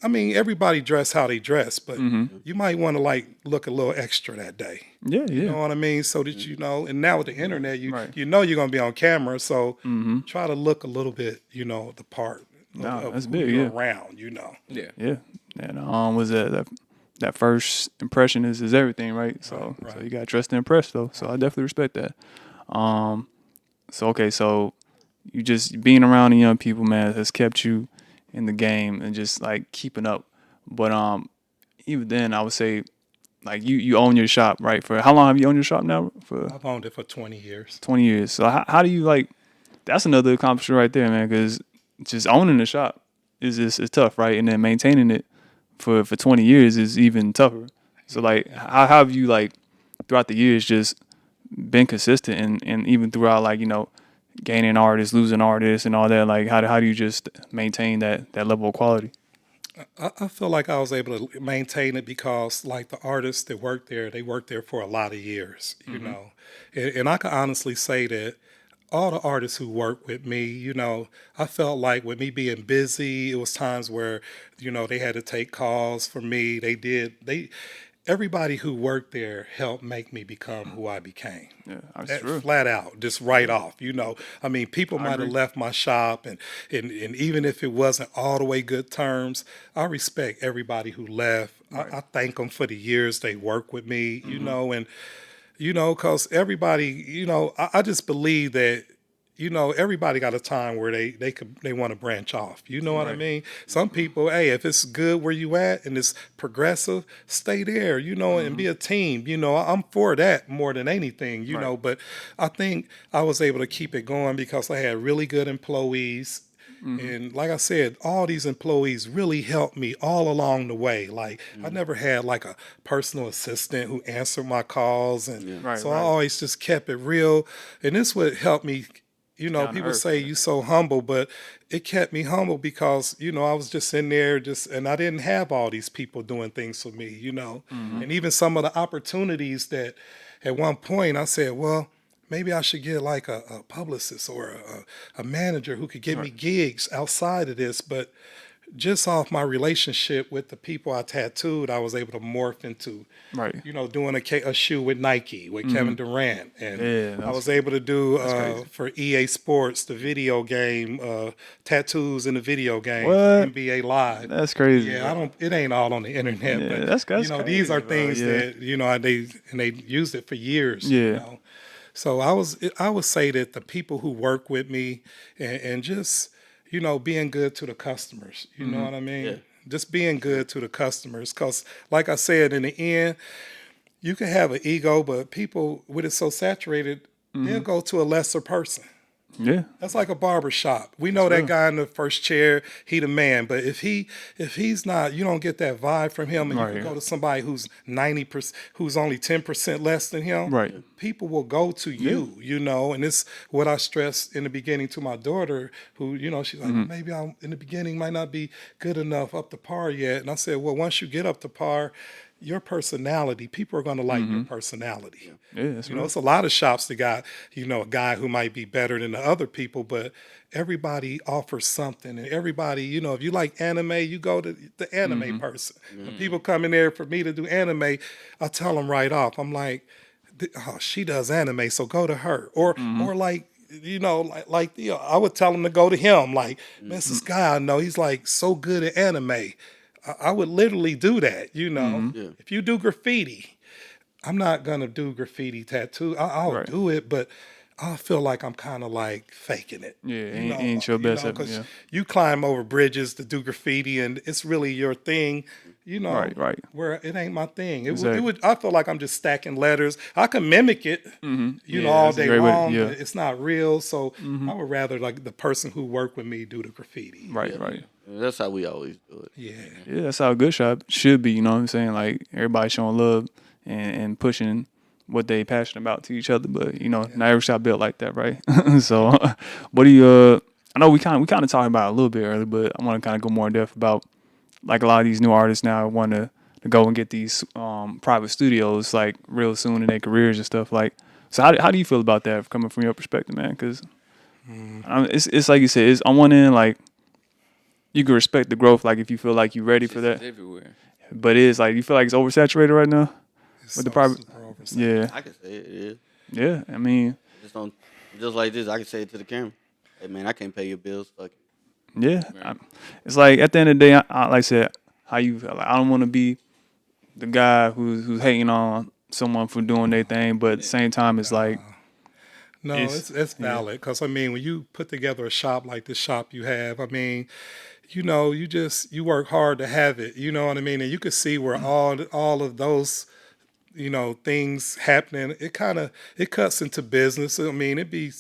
I mean, everybody dress how they dress, but you might want to like look a little extra that day. Yeah, You know yeah. what I mean? So that you know, and now with the internet, Right. you know you're gonna be on camera, so try to look a little bit, you know, the part Nah, of that's who big, you're yeah. around, you know. Yeah. Yeah. And was that first impression is everything, right? So Right. so you got to dress to impress though. So I definitely respect that. So okay, so you just being around the young people, man, has kept you in the game and just like keeping up. But even then, I would say like you own your shop, right? For how long have you owned your shop now? For I've owned it for 20 years. 20 years. So how do you like? That's another accomplishment right there, man. Because just owning the shop is tough, right? And then maintaining it for 20 years is even tougher. So like, how have you like throughout the years just been consistent and even throughout like gaining artists, losing artists, and all that? Like, how do you just maintain that level of quality? I feel like I was able to maintain it because, like, the artists that work there, they worked there for a lot of years, you know. And I can honestly say that all the artists who work with me, you know, I felt like with me being busy, it was times where, you know, they had to take calls for me. Everybody who worked there helped make me become who I became. Yeah, that's That true. flat out, just right off, you know. I mean, people might have agree. left my shop, and even if it wasn't all the way good terms, I respect everybody who left. I thank them for the years they worked with me, you know, and you know, because everybody, you know, I just believe that, you know, everybody got a time where they want to branch off. You know what I mean? Some people, hey, if it's good where you at and it's progressive, stay there, you know, and be a team. You know, I'm for that more than anything, you know, but I think I was able to keep it going because I had really good employees. And like I said, all these employees really helped me all along the way. Like I never had like a personal assistant who answered my calls, and Right, so I right. always just kept it real. And this would help me. You know, Down to people earth, say yeah. you so humble, but it kept me humble because you know I was just in there, and I didn't have all these people doing things for me. You know, and even some of the opportunities that at one point I said, well, maybe I should get like a publicist or a manager who could get me gigs outside of this. But just off my relationship with the people I tattooed, I was able to morph into, Right. you know, doing a shoe with Nike, with Kevin Durant. And Yeah, I was able to do crazy. for EA Sports, the video game, tattoos in the video game, What? NBA Live. That's crazy. Yeah, it ain't all on the internet, Yeah, but that's you know, these crazy, are bro. things Yeah. that, you know, they used it for years, Yeah. you know. So I would say that the people who work with me and just, you know, being good to the customers, you know what I mean? Yeah. Just being good to the customers. Because like I said, in the end, you can have an ego, but people with it so saturated, they'll go to a lesser person. Yeah. That's like a barber shop. We know that real. guy in the first chair, he the man. But if he's not, you don't get that vibe from him, and you Right. can go to somebody who's 90%, who's only 10% less than him. Right. People will go to you, you know. And it's what I stressed in the beginning to my daughter, who, you know, she's like, maybe I'm in the beginning might not be good enough up to par yet. And I said, well, once you get up to par, your personality, people are going to like your personality. Yeah, that's You know, right. it's a lot of shops that got, you know, a guy who might be better than the other people, but everybody offers something. And everybody, you know, if you like anime, you go to the anime person. When people come in there for me to do anime, I tell them right off, I'm like, oh, she does anime, so go to her. Or like, you know, you know, I would tell them to go to him. Like, man, this guy I know, he's like so good at anime. I would literally do that, you know. Yeah. If you do graffiti, I'm not gonna do graffiti tattoo. I'll Right. do it, but I feel like I'm kind of like faking it. Yeah, You ain't your best effort, because yeah. you climb over bridges to do graffiti, and it's really your thing. You know, Right. Where it ain't my thing. Exactly. It would. I feel like I'm just stacking letters. I can mimic it, you Yeah, know, all that's a day great way to- long, yeah. but it's not real. So I would rather like the person who worked with me do the graffiti. Right. That's how we always do it. Yeah. Yeah, that's how a good shop should be, you know what I'm saying? Like everybody showing love and pushing what they passionate about to each other. But, you know, not every shop built like that, right? So what do you I know we kind of talked about it a little bit earlier, but I want to kind of go more in depth about like a lot of these new artists now want to go and get these private studios like real soon in their careers and stuff. Like, so how do you feel about that coming from your perspective, man? Because it's like you said, it's on one end like you can respect the growth, like if you feel like you're ready for that. Everywhere. But it's like you feel like it's oversaturated right now with the private. Yeah, I can say it is. yeah. I mean, Just like this, I can say it to the camera. Hey man, I can't pay your bills. Fuck it. yeah. It's like at the end of the day, like I said, how you feel. Like, I don't want to be the guy who's hating on someone for doing their thing, but at the same time, it's like No, it's valid because I mean, when you put together a shop like this shop you have, I mean, you work hard to have it. You know what I mean, and you can see where all of those things happening. It cuts into business. I mean, it'd be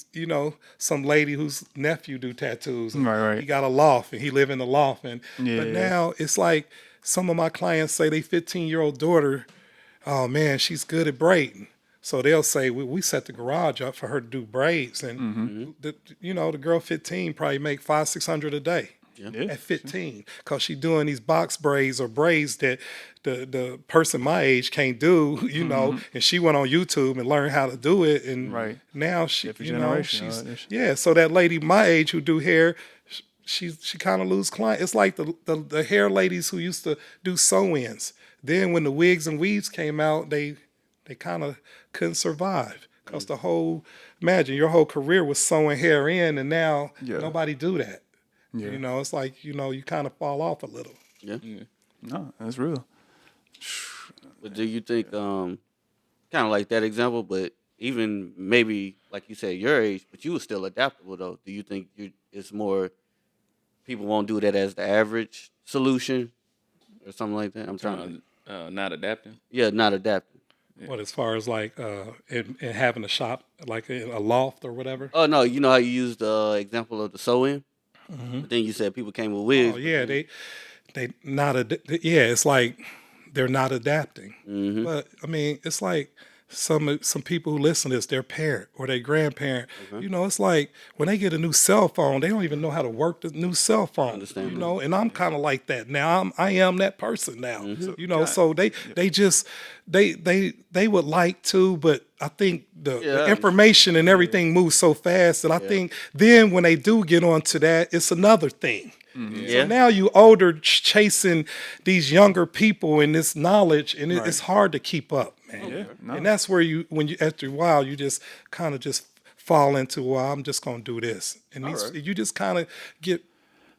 some lady whose nephew do tattoos. And Right. He got a loft and he live in the loft, but Yeah. now it's like some of my clients say they 15-year-old daughter. Oh man, she's good at braiding. So they'll say we set the garage up for her to do braids, and the girl 15 probably make $500-600 a day at 15 because she's doing these box braids or braids that the person my age can't do, and she went on YouTube and learned how to do it, and now she, so that lady my age who do hair. She kind of lose clients. It's like the hair ladies who used to do sew-ins. Then when the wigs and weaves came out, they kind of couldn't survive because imagine your whole career was sewing hair in, and now nobody do that. Yeah. It's like you kind of fall off a little. Yeah. No, that's real. But do you think kind of like that example, but even maybe like you said your age, but you were still adaptable though? Do you think it's more people won't do that as the average solution or something like that? I'm trying to Not adapting. Yeah, not adapting. What, as far as like in having a shop, like a loft or whatever? Oh no, you know how you used the example of the sew-in, but then you said people came with wigs. Oh yeah, they not it's like they're not adapting. But I mean, it's like some people who listen to this, their parent or their grandparent. It's like when they get a new cell phone, they don't even know how to work the new cell phone. And I'm kind of like that now. I am that person now. So they just they would like to, but I think the information and everything moves so fast that I think then when they do get onto that, it's another thing. So now you older chasing these younger people and this knowledge, and it's hard to keep up, man. And that's where after a while you just kind of just fall into, well, I'm just gonna do this, and you just kind of get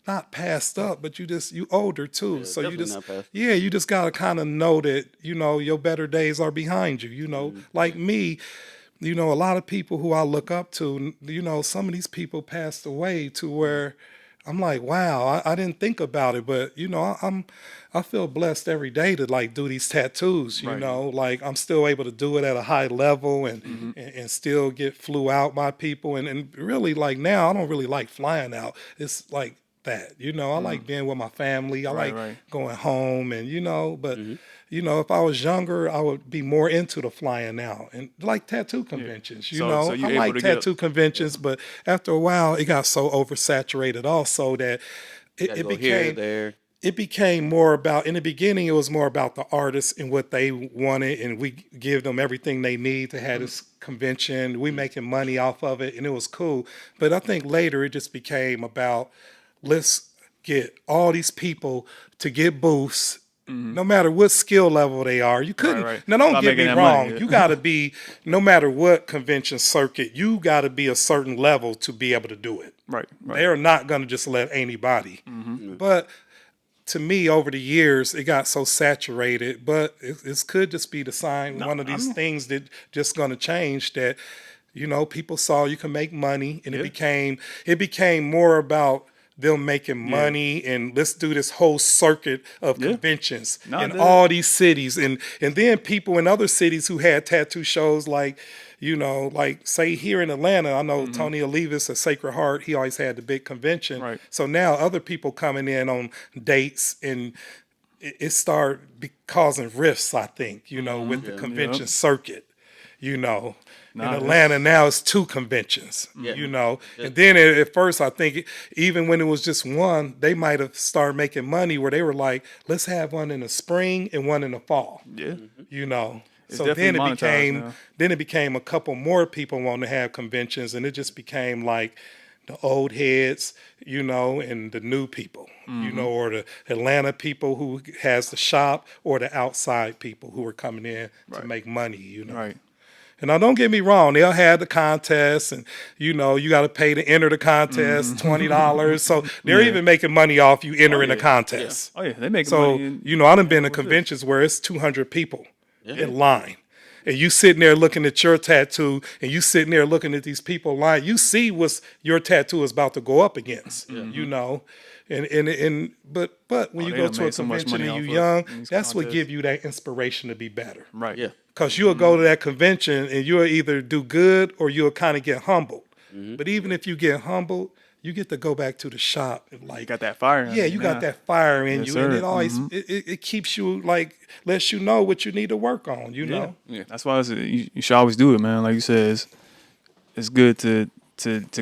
not passed up, but you older too, so you just gotta kind of know that your better days are behind you. Like me. A lot of people who I look up to, some of these people passed away to where I'm like, wow, I didn't think about it, but I feel blessed every day to like do these tattoos. Like I'm still able to do it at a high level and still get flew out by people, and really like now I don't really like flying out. It's like that, I like being with my family. I like going home, and but. If I was younger, I would be more into the flying out and like tattoo conventions. So I like tattoo conventions, but after a while, it got so oversaturated also that it became more about. In the beginning, it was more about the artists and what they wanted, and we give them everything they need to have this convention. We making money off of it, and it was cool. But I think later it just became about let's get all these people to get booths. No matter what skill level they are, you couldn't. Now, don't get me wrong. You got to be, no matter what convention circuit, you got to be a certain level to be able to do it. Right. They are not going to just let anybody. But to me, over the years, it got so saturated. But it could just be the sign, one of these things that just going to change that, people saw you can make money, and it became more about them making money and let's do this whole circuit of conventions in all these cities, and then people in other cities who had tattoo shows like like say here in Atlanta, I know Tony Olivas at Sacred Heart, he always had the big convention. So now other people coming in on dates, and it started causing rifts, I think, with the convention circuit, In Atlanta now it's 2 conventions, you know. And then at first I think even when it was just one, they might have started making money where they were like, let's have one in the spring and one in the fall. Yeah. You know. It's So then definitely it monetized now. became a couple more people wanting to have conventions, and it just became like the old heads, you know, and the new people, you know, or the Atlanta people who has the shop, or the outside people who are coming in to make money, you know. Right. And now, don't get me wrong, they'll have the contest, and you know you got to pay to enter the contest, $20. So they're even making money off you entering the contest. Oh yeah, they make So money. you know, I done been to conventions where it's 200 people in line, and you sitting there looking at your tattoo, and you sitting there looking at these people line. You see what your tattoo is about to go up against, you know. But when you they go done to a made so much convention money and off you're young, of these that's what contests. give you that inspiration to be better. Right. Yeah. Because you'll go to that convention and you'll either do good or you'll kind of get humbled. But even if you get humbled, you get to go back to the shop and You got that fire. yeah, you got that fire in Yes, you, sir. and it always it keeps you like lets you know what you need to work on. You know, Yeah. That's why you should always do it, man. Like you said, it's good to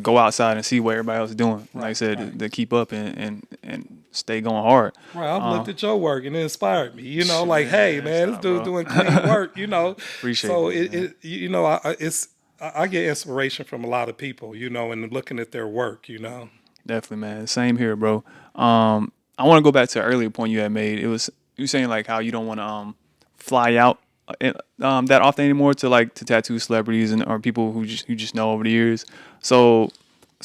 go outside and see what everybody else is doing. Like I said, to keep up and stay going hard. right? I've looked at your work and it inspired me. You know, like hey man, this dude doing clean work. You know, Appreciate so it, man. you know I get inspiration from a lot of people. You know, and looking at their work. You know. Definitely, man. Same here, bro. I want to go back to an earlier point you had made. It was you saying like how you don't want to fly out that often anymore to tattoo celebrities or people who you just know over the years. So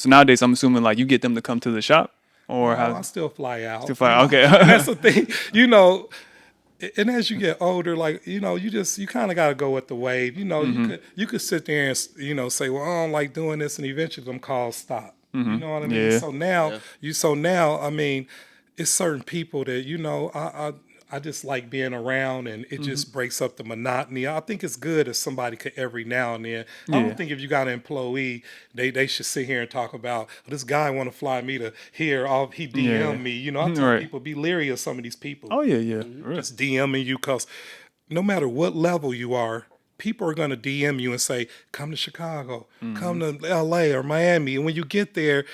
nowadays, I'm assuming like you get them to come to the shop or Oh, how I still fly out. to fly. Okay. And that's the thing, you know. And as you get older, like you know, you kind of got to go with the wave. You know, you could sit there and you know say, well, I don't like doing this, and eventually them calls stop. You know what I mean? Yeah. So now, I mean, it's certain people that you know I just like being around, and it just breaks up the monotony. I think it's good if somebody could every now and then. I don't think if you got an employee, they should sit here and talk about this guy want to fly me to here. He DM me. You know, I tell people be leery of some of these people. Oh yeah. Just DMing you because no matter what level you are, people are going to DM you and say, come to Chicago, come to LA or Miami. And when you get there,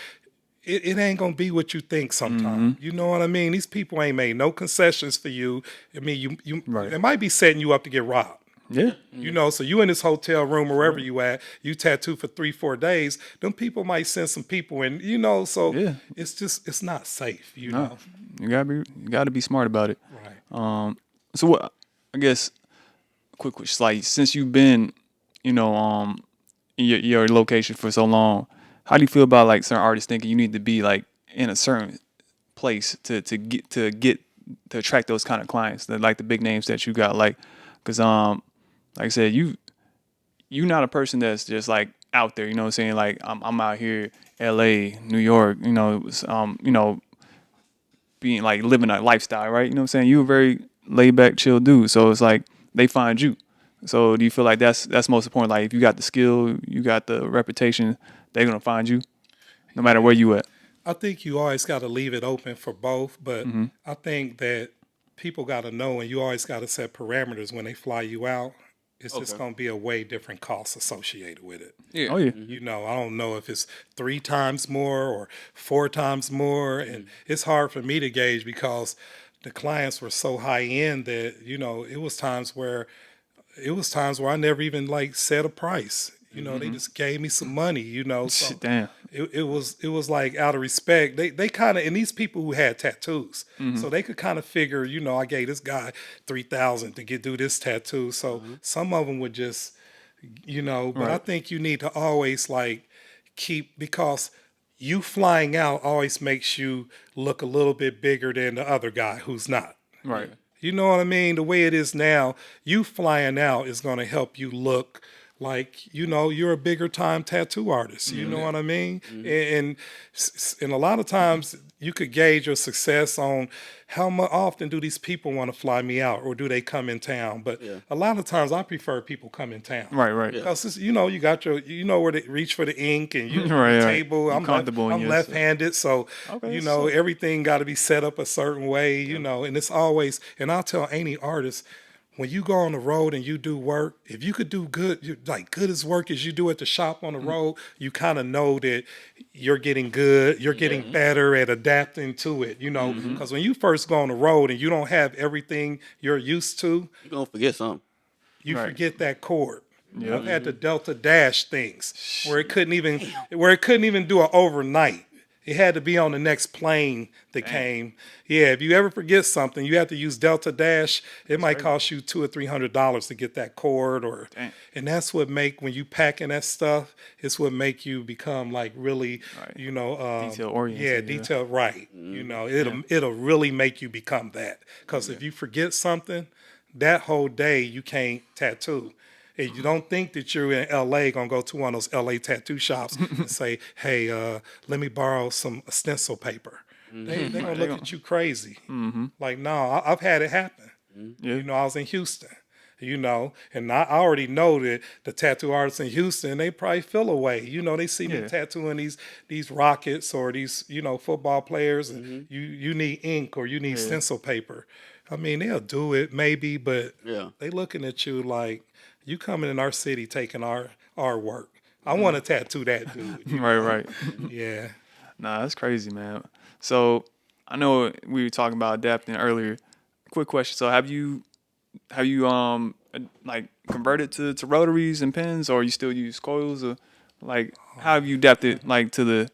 it ain't going to be what you think sometimes. You know what I mean? These people ain't made no concessions for you. I mean, they might be setting you up to get robbed. Yeah. You know, so you in this hotel room or wherever you at, you tattoo for 3-4 days, them people might send some people in, you know, so it's not safe, you know. You gotta be smart about it. Right. So what? I guess quick, like since you've been, you know, in your location for so long, how do you feel about like certain artists thinking you need to be like in a certain place to attract those kind of clients, that like the big names that you got, like, because like I said, you're not a person that's just like out there, you know what I'm saying? Like I'm out here, LA, New York, you know, being like living a lifestyle, right? You know what I'm saying? You're a very laid back, chill dude. So it's like they find you. So do you feel like that's most important? Like if you got the skill, you got the reputation, they're gonna find you, no matter where you at. I think you always got to leave it open for both, but I think that people got to know, and you always got to set parameters when they fly you out. It's just going to be a way different cost associated with it. Yeah. Oh yeah. You know, I don't know if it's 3 times more or 4 times more, and it's hard for me to gauge because the clients were so high end that you know it was times where I never even like set a price. You know, they just gave me some money. You know, so Damn. it was like out of respect. They kind of, and these people who had tattoos, so they could kind of figure. You know, I gave this guy $3,000 to do this tattoo. So some of them would just, you know. But I think you need to always like keep, because you flying out always makes you look a little bit bigger than the other guy who's not. Right. You know what I mean? The way it is now, you flying out is going to help you look like, you know, you're a bigger time tattoo artist. You know what I mean? And a lot of times you could gauge your success on how often do these people want to fly me out, or do they come in town? But a lot of times I prefer people come in town. Right. Because you know, you got you know where to reach for the ink, and you Right. table. You're comfortable in I'm your left-handed, so Okay, you know so- everything got to be set up a certain way. You know, and it's always, and I'll tell any artist, when you go on the road and you do work, if you could do good as work as you do at the shop on the road, you kind of know that you're getting good, you're getting better at adapting to it, because when you first go on the road and you don't have everything you're used to, You're gonna forget something. you Right. forget that chord. Yep. I've had the Delta Dash things where it couldn't even do an overnight. It had to be on the next plane that came. Yeah, if you ever forget something, you have to use Delta Dash. It might cost you $200 or $300 to get that cord, Dang. and that's what when you packing that stuff. It's what make you become like really, Right. detail oriented. Yeah, detail right. It'll really make you become that. Because if you forget something, that whole day you can't tattoo. And you don't think that you're in LA gonna go to one of those LA tattoo shops and say, "Hey, let me borrow some stencil paper." They gonna look at you crazy. Like, no, I've had it happen. Yeah. I was in Houston. And I already know that the tattoo artists in Houston, they probably feel away. They see me tattooing these Rockets or these football players, and you need ink or you need stencil paper. I mean, they'll do it maybe, but they looking at you like, you coming in our city taking our work. I want to tattoo that dude. Right. Yeah. Nah, that's crazy, man. So I know we were talking about adapting earlier. Quick question. So have you like converted to rotaries and pins, or you still use coils, or like how have you adapted like to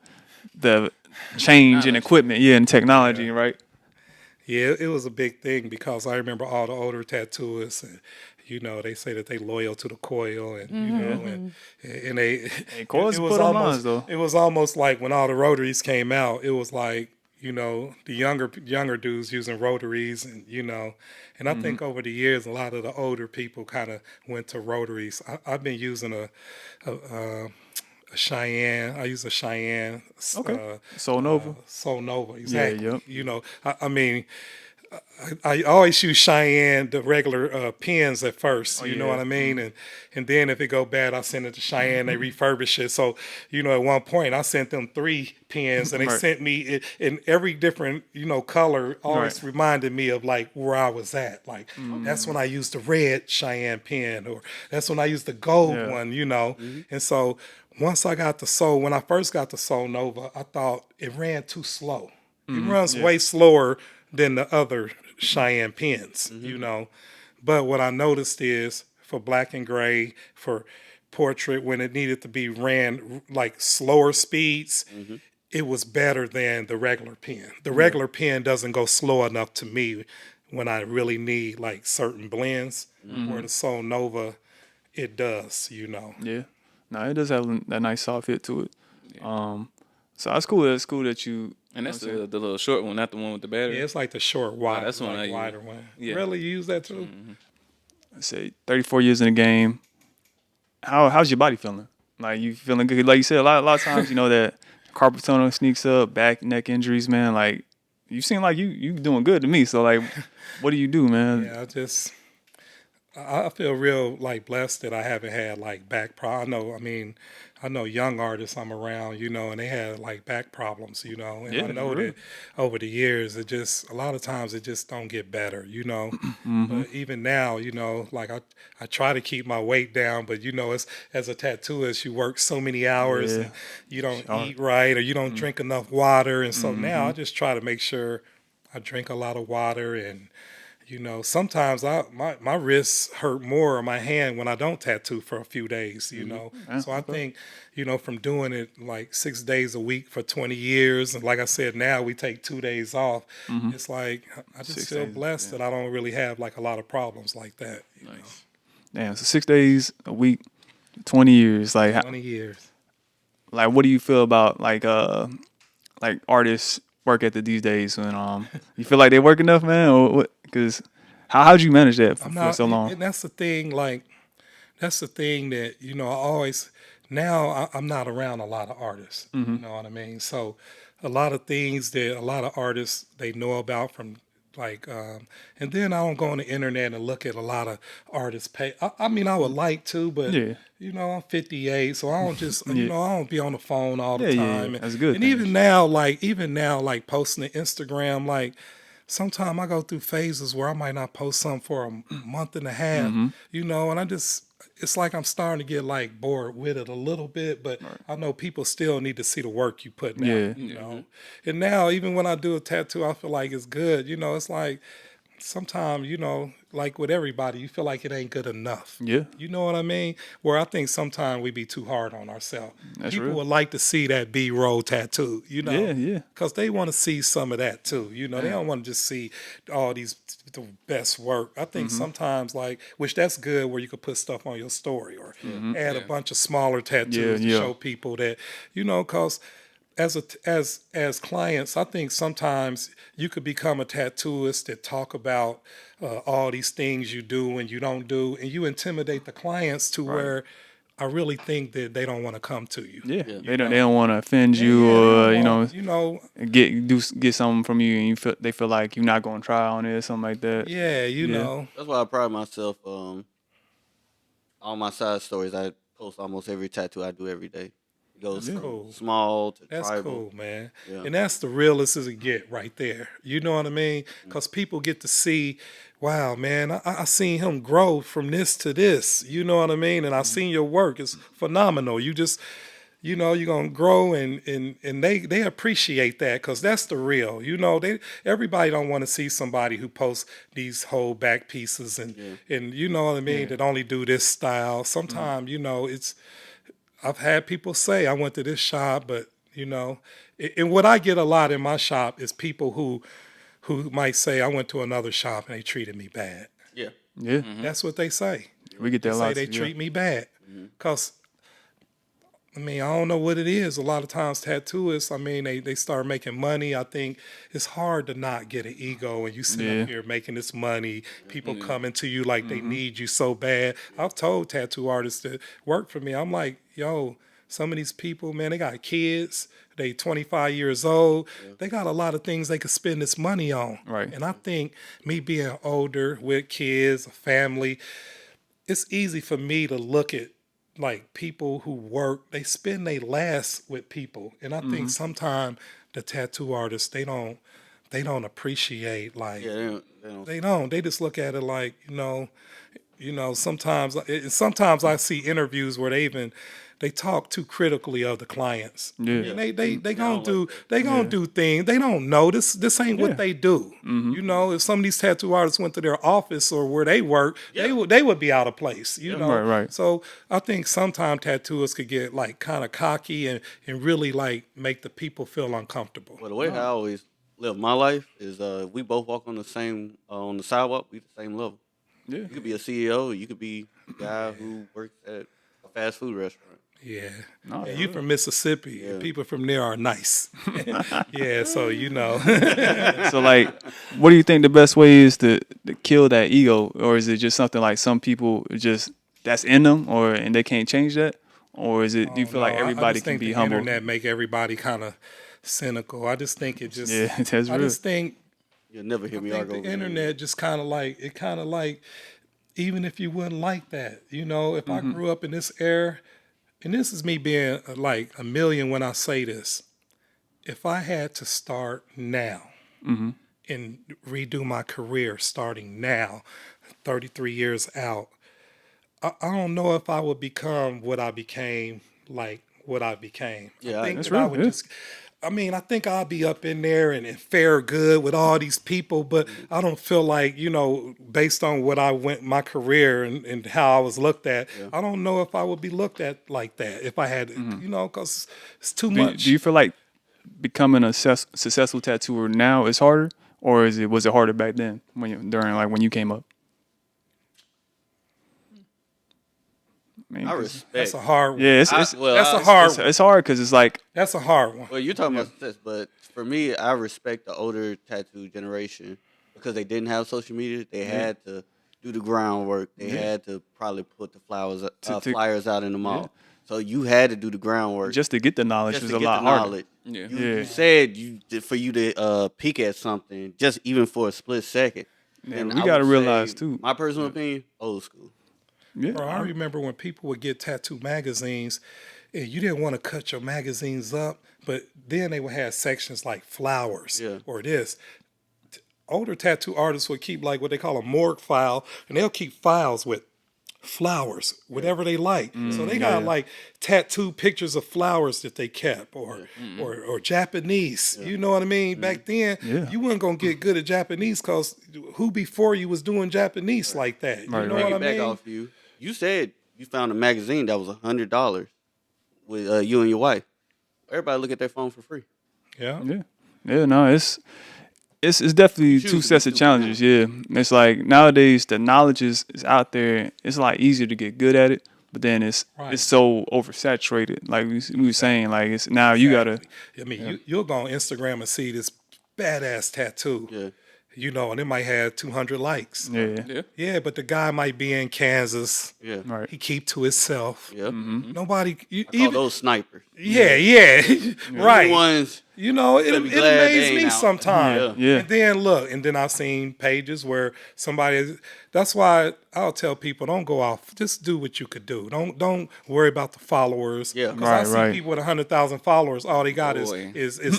the change in equipment, and technology, right? Yeah, it was a big thing because I remember all the older tattooists, and they say that they loyal to the coil, and and they coils it put was on almost lines, though. it was almost like when all the rotaries came out, it was like the younger dudes using rotaries, and I think over the years a lot of the older people kind of went to rotaries. I've been using a Cheyenne. I use a Cheyenne. Okay. Soul Nova. Soul Nova, exactly. Yep. I mean, I always use Cheyenne, the regular pins at first. You know what I mean? And then if it go bad, I send it to Cheyenne. They refurbish it. So at one point I sent them 3 pins, and they sent me it in every different color. Always reminded me of like where I was at. Like that's when I used the red Cheyenne pin, or that's when I used the gold one. And so once I got when I first got the Soul Nova, I thought it ran too slow. It runs way slower than the other Cheyenne pins, But what I noticed is for black and gray, for portrait, when it needed to be ran like slower speeds, it was better than the regular pen. The regular pen doesn't go slow enough to me when I really need like certain blends, where the Soul Nova, it does, Yeah. No, it does have that nice soft hit to it. So that's cool. That's cool that you. And that's the little short one, not the one with the battery. Yeah, it's like the short, wide, that's the one I use. wider one. Yeah. Really, you use that too? I say 34 years in the game. How's your body feeling? Like, you feeling good? Like you said, a lot of times, that carpal tunnel sneaks up, back, neck injuries, man. Like, you seem like you doing good to me. So like, what do you do, man? Yeah, I feel real like blessed that I haven't had like back problems. I know young artists I'm around, and they have like back problems, and I know that over the years a lot of times it just don't get better, But even now, like I try to keep my weight down, but it's, as a tattooist, you work so many hours and you don't eat right, or you don't drink enough water, and so now I just try to make sure I drink a lot of water. And sometimes my wrists hurt more on my hand when I don't tattoo for a few days, So I think, from doing it like 6 days a week for 20 years, and like I said, now we take 2 days off. It's like I just 6 feel days, blessed that I don't really have like a lot of problems like that. Nice. Damn, so 6 days a week, 20 years. Like 20 years. Like, what do you feel about like artists' work ethic these days? When you feel like they work enough, man, or what? Because how'd you manage that for so long? And that's the thing. Like, that's the thing that I always. Now I'm not around a lot of artists. You know what I mean? So a lot of things that a lot of artists they know about from like, and then I don't go on the internet and look at a lot of artists' pay. I would like to, but I'm 58, so I don't just I don't be on the phone all the time. Yeah. That's a good. And even now, like posting to Instagram, like sometimes I go through phases where I might not post something for a month and a half, you know, and it's like I'm starting to get like bored with it a little bit, but I know people still need to see the work you putting Yeah. out, you know. And now even when I do a tattoo, I feel like it's good, you know. It's like sometimes, you know, like with everybody, you feel like it ain't good enough. Yeah. You know what I mean? Where I think sometimes we be too hard on ourselves. That's People real. would like to see that B-roll tattoo, you know? Yeah, yeah. Because they want to see some of that too. You know, they don't want to just see all these the best work. I think sometimes like, which that's good where you could put stuff on your story or add a bunch of smaller tattoos to show people that, you know, because as clients, I think sometimes you could become a tattooist that talk about all these things you do and you don't do, and you intimidate the clients to where I really think that they don't want to come to you. Yeah. They don't want to offend you Yeah, or they don't want, you know get something from you and they feel like you're not going to try on it or something like that. Yeah, you know. That's why I pride myself. On my side stories, I post almost every tattoo I do every day. It goes from cool. small to That's tribal. cool, man. Yeah. And that's the realest as it get right there. You know what I mean? Because people get to see, wow, man, I seen him grow from this to this. You know what I mean? And I seen your work. It's phenomenal. You just, you know, you're going to grow and they appreciate that because that's the real. You know, everybody don't want to see somebody who posts these whole back pieces and you know what I mean, that only do this style. Sometimes, you know, I've had people say I went to this shop, but you know, and what I get a lot in my shop is people who might say I went to another shop and they treated me bad. Yeah. Yeah. That's what they say. We get that They a lot. say they treat me bad because. I mean, I don't know what it is. A lot of times tattooists, I mean, they start making money. I think it's hard to not get an ego and you sit up here making this money, people coming to you like they need you so bad. I've told tattoo artists that work for me, I'm like, yo, some of these people, man, they got kids, they 25 years old, they got a lot of things they could spend this money on. Right. And I think me being older with kids, a family, it's easy for me to look at like people who work, they spend their last with people. And I think sometimes the tattoo artists, they don't appreciate like they don't. They just look at it like, sometimes I see interviews where they talk too critically of the clients. Yeah. And they gonna do things. They don't know this ain't what they do. You know, if some of these tattoo artists went to their office or where they work, they would be out of place. You know, Right. So I think sometimes tattooists could get like kind of cocky and really like make the people feel uncomfortable. Well, the way I always live my life is we both walk on the same on the sidewalk. We the same level. Yeah. You could be a CEO. You could be a guy who works at a fast food restaurant. Yeah. No, And you from Mississippi. And people from there are nice. Yeah, so you know. So like, what do you think the best way is to kill that ego, or is it just something like some people just that's in them, and they can't change that, or is it? Do you feel like everybody can be humble? The internet make everybody kind of cynical. I just think it just. Yeah, that's real. I just think. You'll never hear me I argue. think the internet just kind of like even if you wouldn't like that, you know, if I grew up in this era. And this is me being like a million when I say this. If I had to start now and redo my career starting now, 33 years out, I don't know if I would become what I became, like what I became. Yeah, I think that's that I real, would yeah. just. I mean, I think I'll be up in there and fare good with all these people, but I don't feel like, you know, based on what I went, my career and how I was looked at, I don't know if I would be looked at like that if I had, you know, because it's too much. Do you feel like becoming a successful tattooer now is harder, or was it harder back then when you came up? I respect. That's a hard one. Yeah, That's a hard one. It's hard because it's like That's a hard one. Well, you're talking about success, but for me, I respect the older tattoo generation because they didn't have social media. They had to do the groundwork. They had to probably put the flyers out in the mall. So you had to do the groundwork just to get the knowledge just was to a get lot the harder. knowledge. Yeah. You said for you to peek at something, just even for a split second. Yeah, And we I gotta would realize, say, too. My personal opinion, old school. Yeah, Bro, I remember when people would get tattoo magazines, and you didn't want to cut your magazines up, but then they would have sections like flowers or this. older tattoo artists would keep like what they call a morgue file, and they'll keep files with flowers, whatever they like. So they got like tattoo pictures of flowers that they kept, or Japanese. You know what I mean? Back then, you weren't gonna get good at Japanese because who before you was doing Japanese like that? You know what I mean? Off you. You said you found a magazine that was $100 with you and your wife. Everybody look at their phone for free. Yeah. No, it's definitely two sets of challenges. Yeah, it's like nowadays the knowledge is out there. It's a lot easier to get good at it, but then it's so oversaturated. Like we were saying, like it's now you gotta. I mean, you'll go on Instagram and see this badass tattoo. Yeah. You know, and it might have 200 likes. Yeah. But the guy might be in Kansas. Yeah. Right. He keep to himself. Yeah. Nobody. Call those snipers. Yeah. Right. The ones. You know, it be glad they amazed ain't me out. sometimes. Yeah. And then look, and then I've seen pages where somebody. That's why I'll tell people, don't go off. Just do what you could do. Don't worry about the followers. Yeah. Because I see people with 100,000 followers. All they got is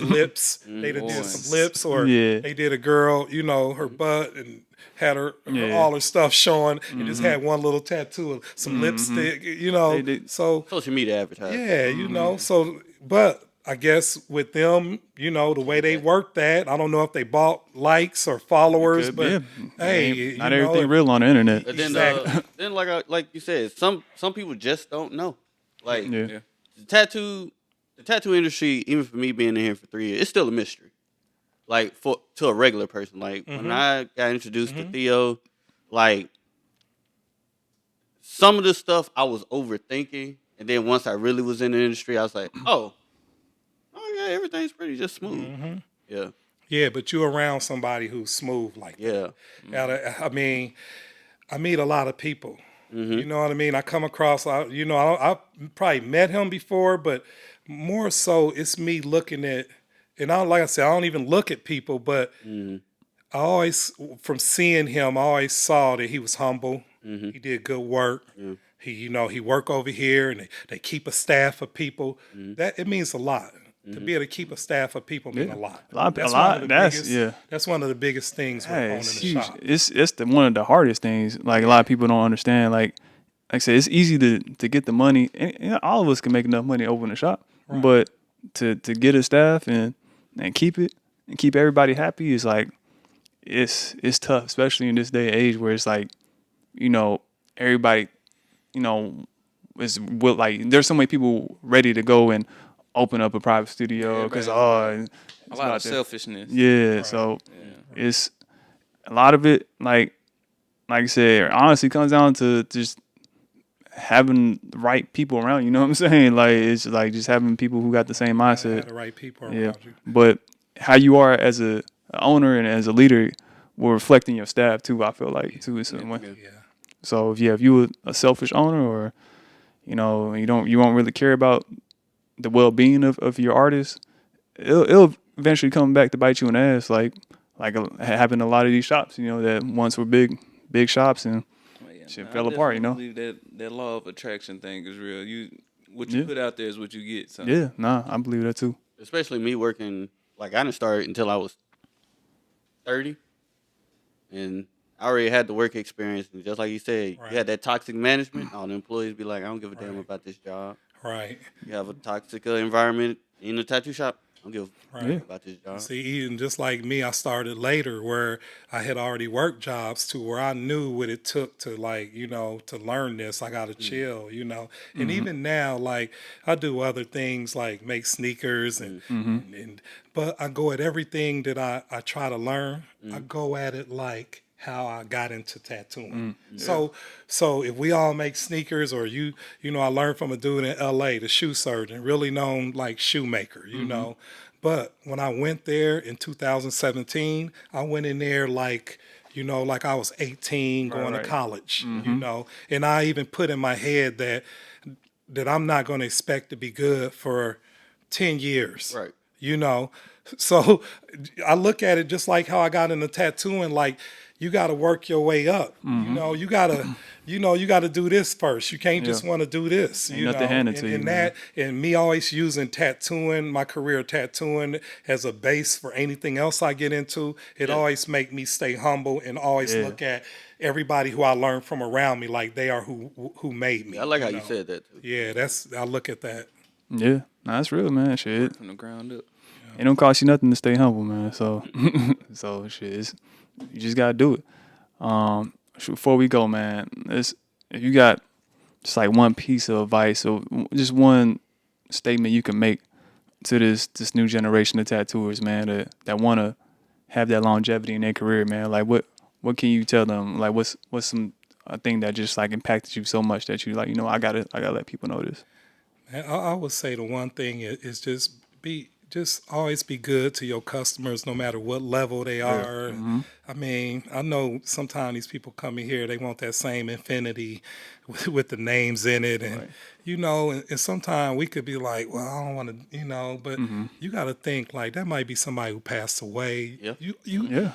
lips. They done did some lips, or they did a girl. You know, her butt and had her all her stuff showing, and just had one little tattoo of some lipstick. You know, so Social media advertising. yeah, you know. So, but I guess with them, you know, the way they work that, I don't know if they bought likes or followers, but hey, not everything real on the internet. But then, then like you said, some people just don't know. Like the tattoo industry, even for me being in here for 3 years, it's still a mystery. Like to a regular person, like when I got introduced to Theo, like some of the stuff I was overthinking, and then once I really was in the industry, I was like, oh yeah, everything's pretty just smooth. Yeah, but you're around somebody who's smooth like that. I mean, I meet a lot of people. You know what I mean? I come across, I've probably met him before, but more so it's me looking at, and like I said, I don't even look at people, but I always, from seeing him, I always saw that he was humble. He did good work. He work over here, and they keep a staff of people. That it means a lot. To be able to keep a staff of people means a lot. That's one of the biggest things with owning a shop. It's one of the hardest things. Like a lot of people don't understand. Like I said, it's easy to get the money. And all of us can make enough money to open a shop, but to get a staff and keep it and keep everybody happy is like it's tough, especially in this day and age where it's like, you know, everybody, you know, there's so many people ready to go and open up a private studio because a lot of selfishness. So it's a lot of it. Like I said, honestly, comes down to just having the right people around. You know what I'm saying? Like it's like just having people who got the same mindset. The right people around you. But how you are as a owner and as a leader will reflect in your staff too. I feel like too in some way. So if you were a selfish owner, or you know you won't really care about the well-being of your artists, it'll eventually come back to bite you in the ass, like happened in a lot of these shops, you know, that once were big shops and shit fell apart, you know. I believe that law of attraction thing is real. What you put out there is what you get. So. I believe that too. Especially me working, like I didn't start until I was 30, and I already had the work experience, and just like you said, you had that toxic management. All the employees be like, I don't give a damn about this job. Right. You have a toxic environment in the tattoo shop. I don't give a damn about this job. See, even just like me, I started later where I had already worked jobs to where I knew what it took to, like, you know, to learn this. I got to chill, you know. And even now, like, I do other things like make sneakers and but I go at everything that I try to learn. I go at it like how I got into tattooing. So if we all make sneakers, or you know, I learned from a dude in LA, the shoe surgeon, really known like shoemaker, you know. But when I went there in 2017, I went in there like, you know, like I was 18 going to college, you know. And I even put in my head that I'm not going to expect to be good for 10 years. Right. You know. So I look at it just like how I got into tattooing, like, you got to work your way up. You know, you got you know, you got to do this first. You can't Yeah. just want to do this. Ain't You nothing know, handed to you, and man. that, and me always using tattooing, my career tattooing as a base for anything else I get into. It always make me stay humble and always Yeah. look at everybody who I learned from around me like they are who made me. I like how you know? said that too. Yeah, I look at that. Yeah, nah, that's real, man. Shit, From the ground up. it don't cost you nothing to stay humble, man. So, so shit, you just gotta do it. Before we go, man, if you got just like one piece of advice or just one statement you can make to this new generation of tattooers, man, that want to have that longevity in their career, man, like what can you tell them? Like what's some a thing that just like impacted you so much that you like, I gotta let people know this. And I would say the one thing is just always be good to your customers, no matter what level they are. I mean, I know sometimes these people come in here, they want that same infinity with the names in it, and and sometimes we could be like, well, I don't want to, but you got to think like that might be somebody who passed away. Yeah.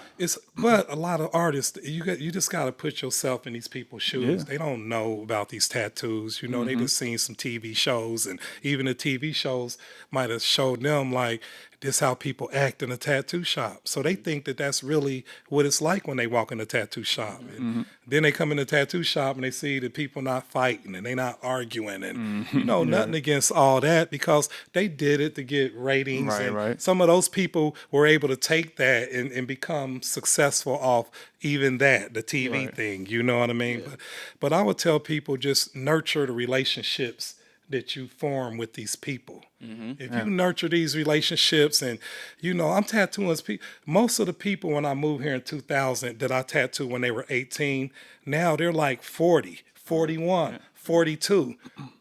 But a lot of artists, you just got to put yourself in these people's shoes. Yeah. They don't know about these tattoos. They just seen some TV shows, and even the TV shows might have showed them like this how people act in a tattoo shop. So they think that that's really what it's like when they walk in a tattoo shop. And then they come in the tattoo shop and they see the people not fighting and they not arguing and nothing against all that because they did it to get ratings. Right. Some of those people were able to take that and become successful off even that, the TV thing, you know what I mean? Yeah. But I would tell people just nurture the relationships that you form with these people. If you nurture these relationships and, I'm tattooing people. Most of the people when I moved here in 2000 that I tattooed when they were 18, now they're like 40, 41, 42.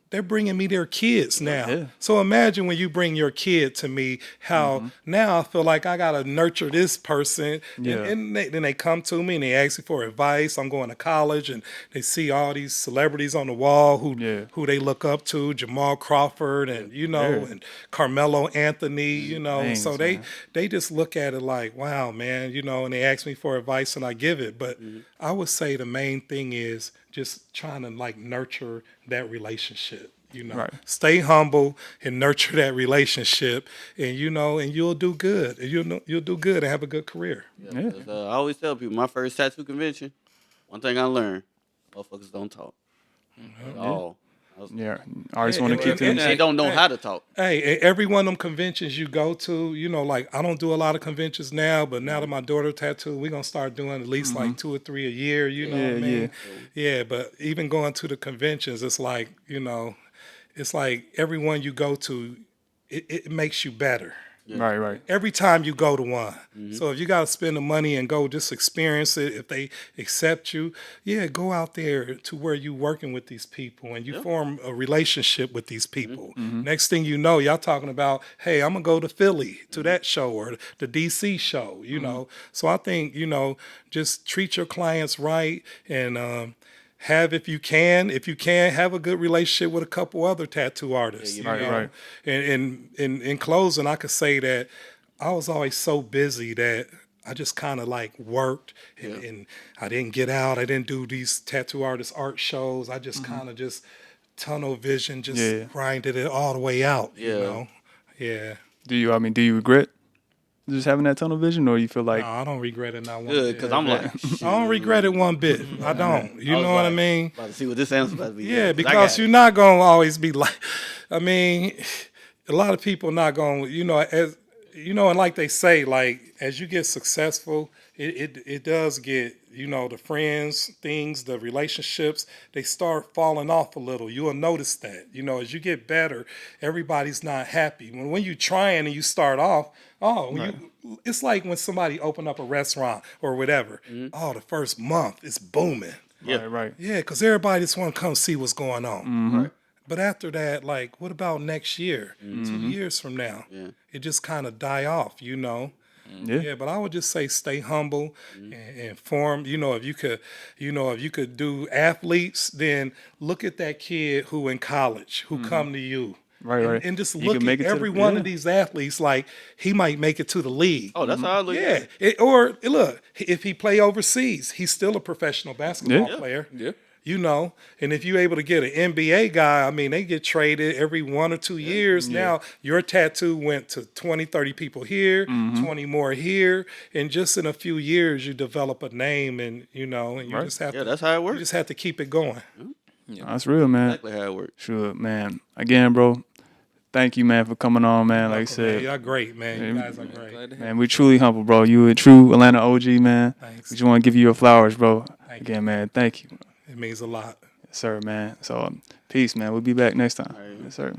They're bringing me their kids now. Yeah. So imagine when you bring your kid to me, how now I feel like I got to nurture this person. Yeah. And then they come to me and they ask me for advice. I'm going to college and they see all these celebrities on the wall who they look up to, Jamal Crawford and, and Carmelo Anthony, Thanks, so man. they just look at it like, wow, man, and they ask me for advice and I give it. But I would say the main thing is just trying to like nurture that relationship. Right. Stay humble and nurture that relationship, and and you'll do good. And you'll do good and have a good career. Yeah. I always tell people my first tattoo convention. One thing I learned: motherfuckers don't talk at all. Yeah, artists want to keep to And themselves. they don't know how to talk. Hey, every one of them conventions you go to, like I don't do a lot of conventions now, but now that my daughter tattooed, we're gonna start doing at least like 2 or 3 a year. You know what I mean? Yeah. But even going to the conventions, it's like it's like every one you go to, it makes you better. Right. Every time you go to one. So if you got to spend the money and go just experience it, if they accept you, go out there to where you working with these people and you form a relationship with these people. Next thing you know, y'all talking about, hey, I'm going to go to Philly to that show or the DC show, So I think, just treat your clients right and have if you can have a good relationship with a couple other tattoo artists. Right. And in closing, I could say that I was always so busy that I just kind of like worked and I didn't get out. I didn't do these tattoo artist art shows. I just kind of just tunnel vision, just grinded it all the way out. Yeah. Do you regret just having that tunnel vision, or you feel like No, I don't regret it not one Good, bit. because I'm like, I don't regret it one bit. I don't. You know what I mean? About to see what this answer about to be. Yeah, 'cause I because got you're not going to always be like, a lot of people not going, as and like they say, like as you get successful, it does get, the friends, things, the relationships, they start falling off a little. You'll notice that, as you get better, everybody's not happy. When you're trying and you start off, it's like when somebody open up a restaurant or whatever. The first month it's booming. right. Yeah, because everybody just want to come see what's going on. Right. But after that, like, what about next year, 2 years from now? Yeah. It just kind of die off, Yeah, but I would just say stay humble and form. If you could do athletes, then look at that kid who in college who come to you. Right. And just He look can make at it to every the- one yeah. of these athletes like he might make it to the league. Oh, that's how I look at Yeah, it. or look, if he play overseas, he's still a professional basketball Yeah. player. Yeah. you know. And if you're able to get an NBA guy, I mean, they get traded every 1 or 2 years. Now your tattoo went to 20, 30 people here, 20 more here. And just in a few years, you develop a name and, you know, and you just have to, that's how it you works. just have to keep it going. That's real, man. Exactly how it works. Sure, man. Again, bro, thank you, man, for coming on, man. Like I Man, said, y'all great, man. You guys are great. man, we truly humble, bro. You a true Atlanta OG, man. Thanks. We just want to give you your flowers, bro. Thank Again, man, thank you. It means a lot. Yes, sir, man. So, peace, man. We'll be back next time. All right. Yes, sir.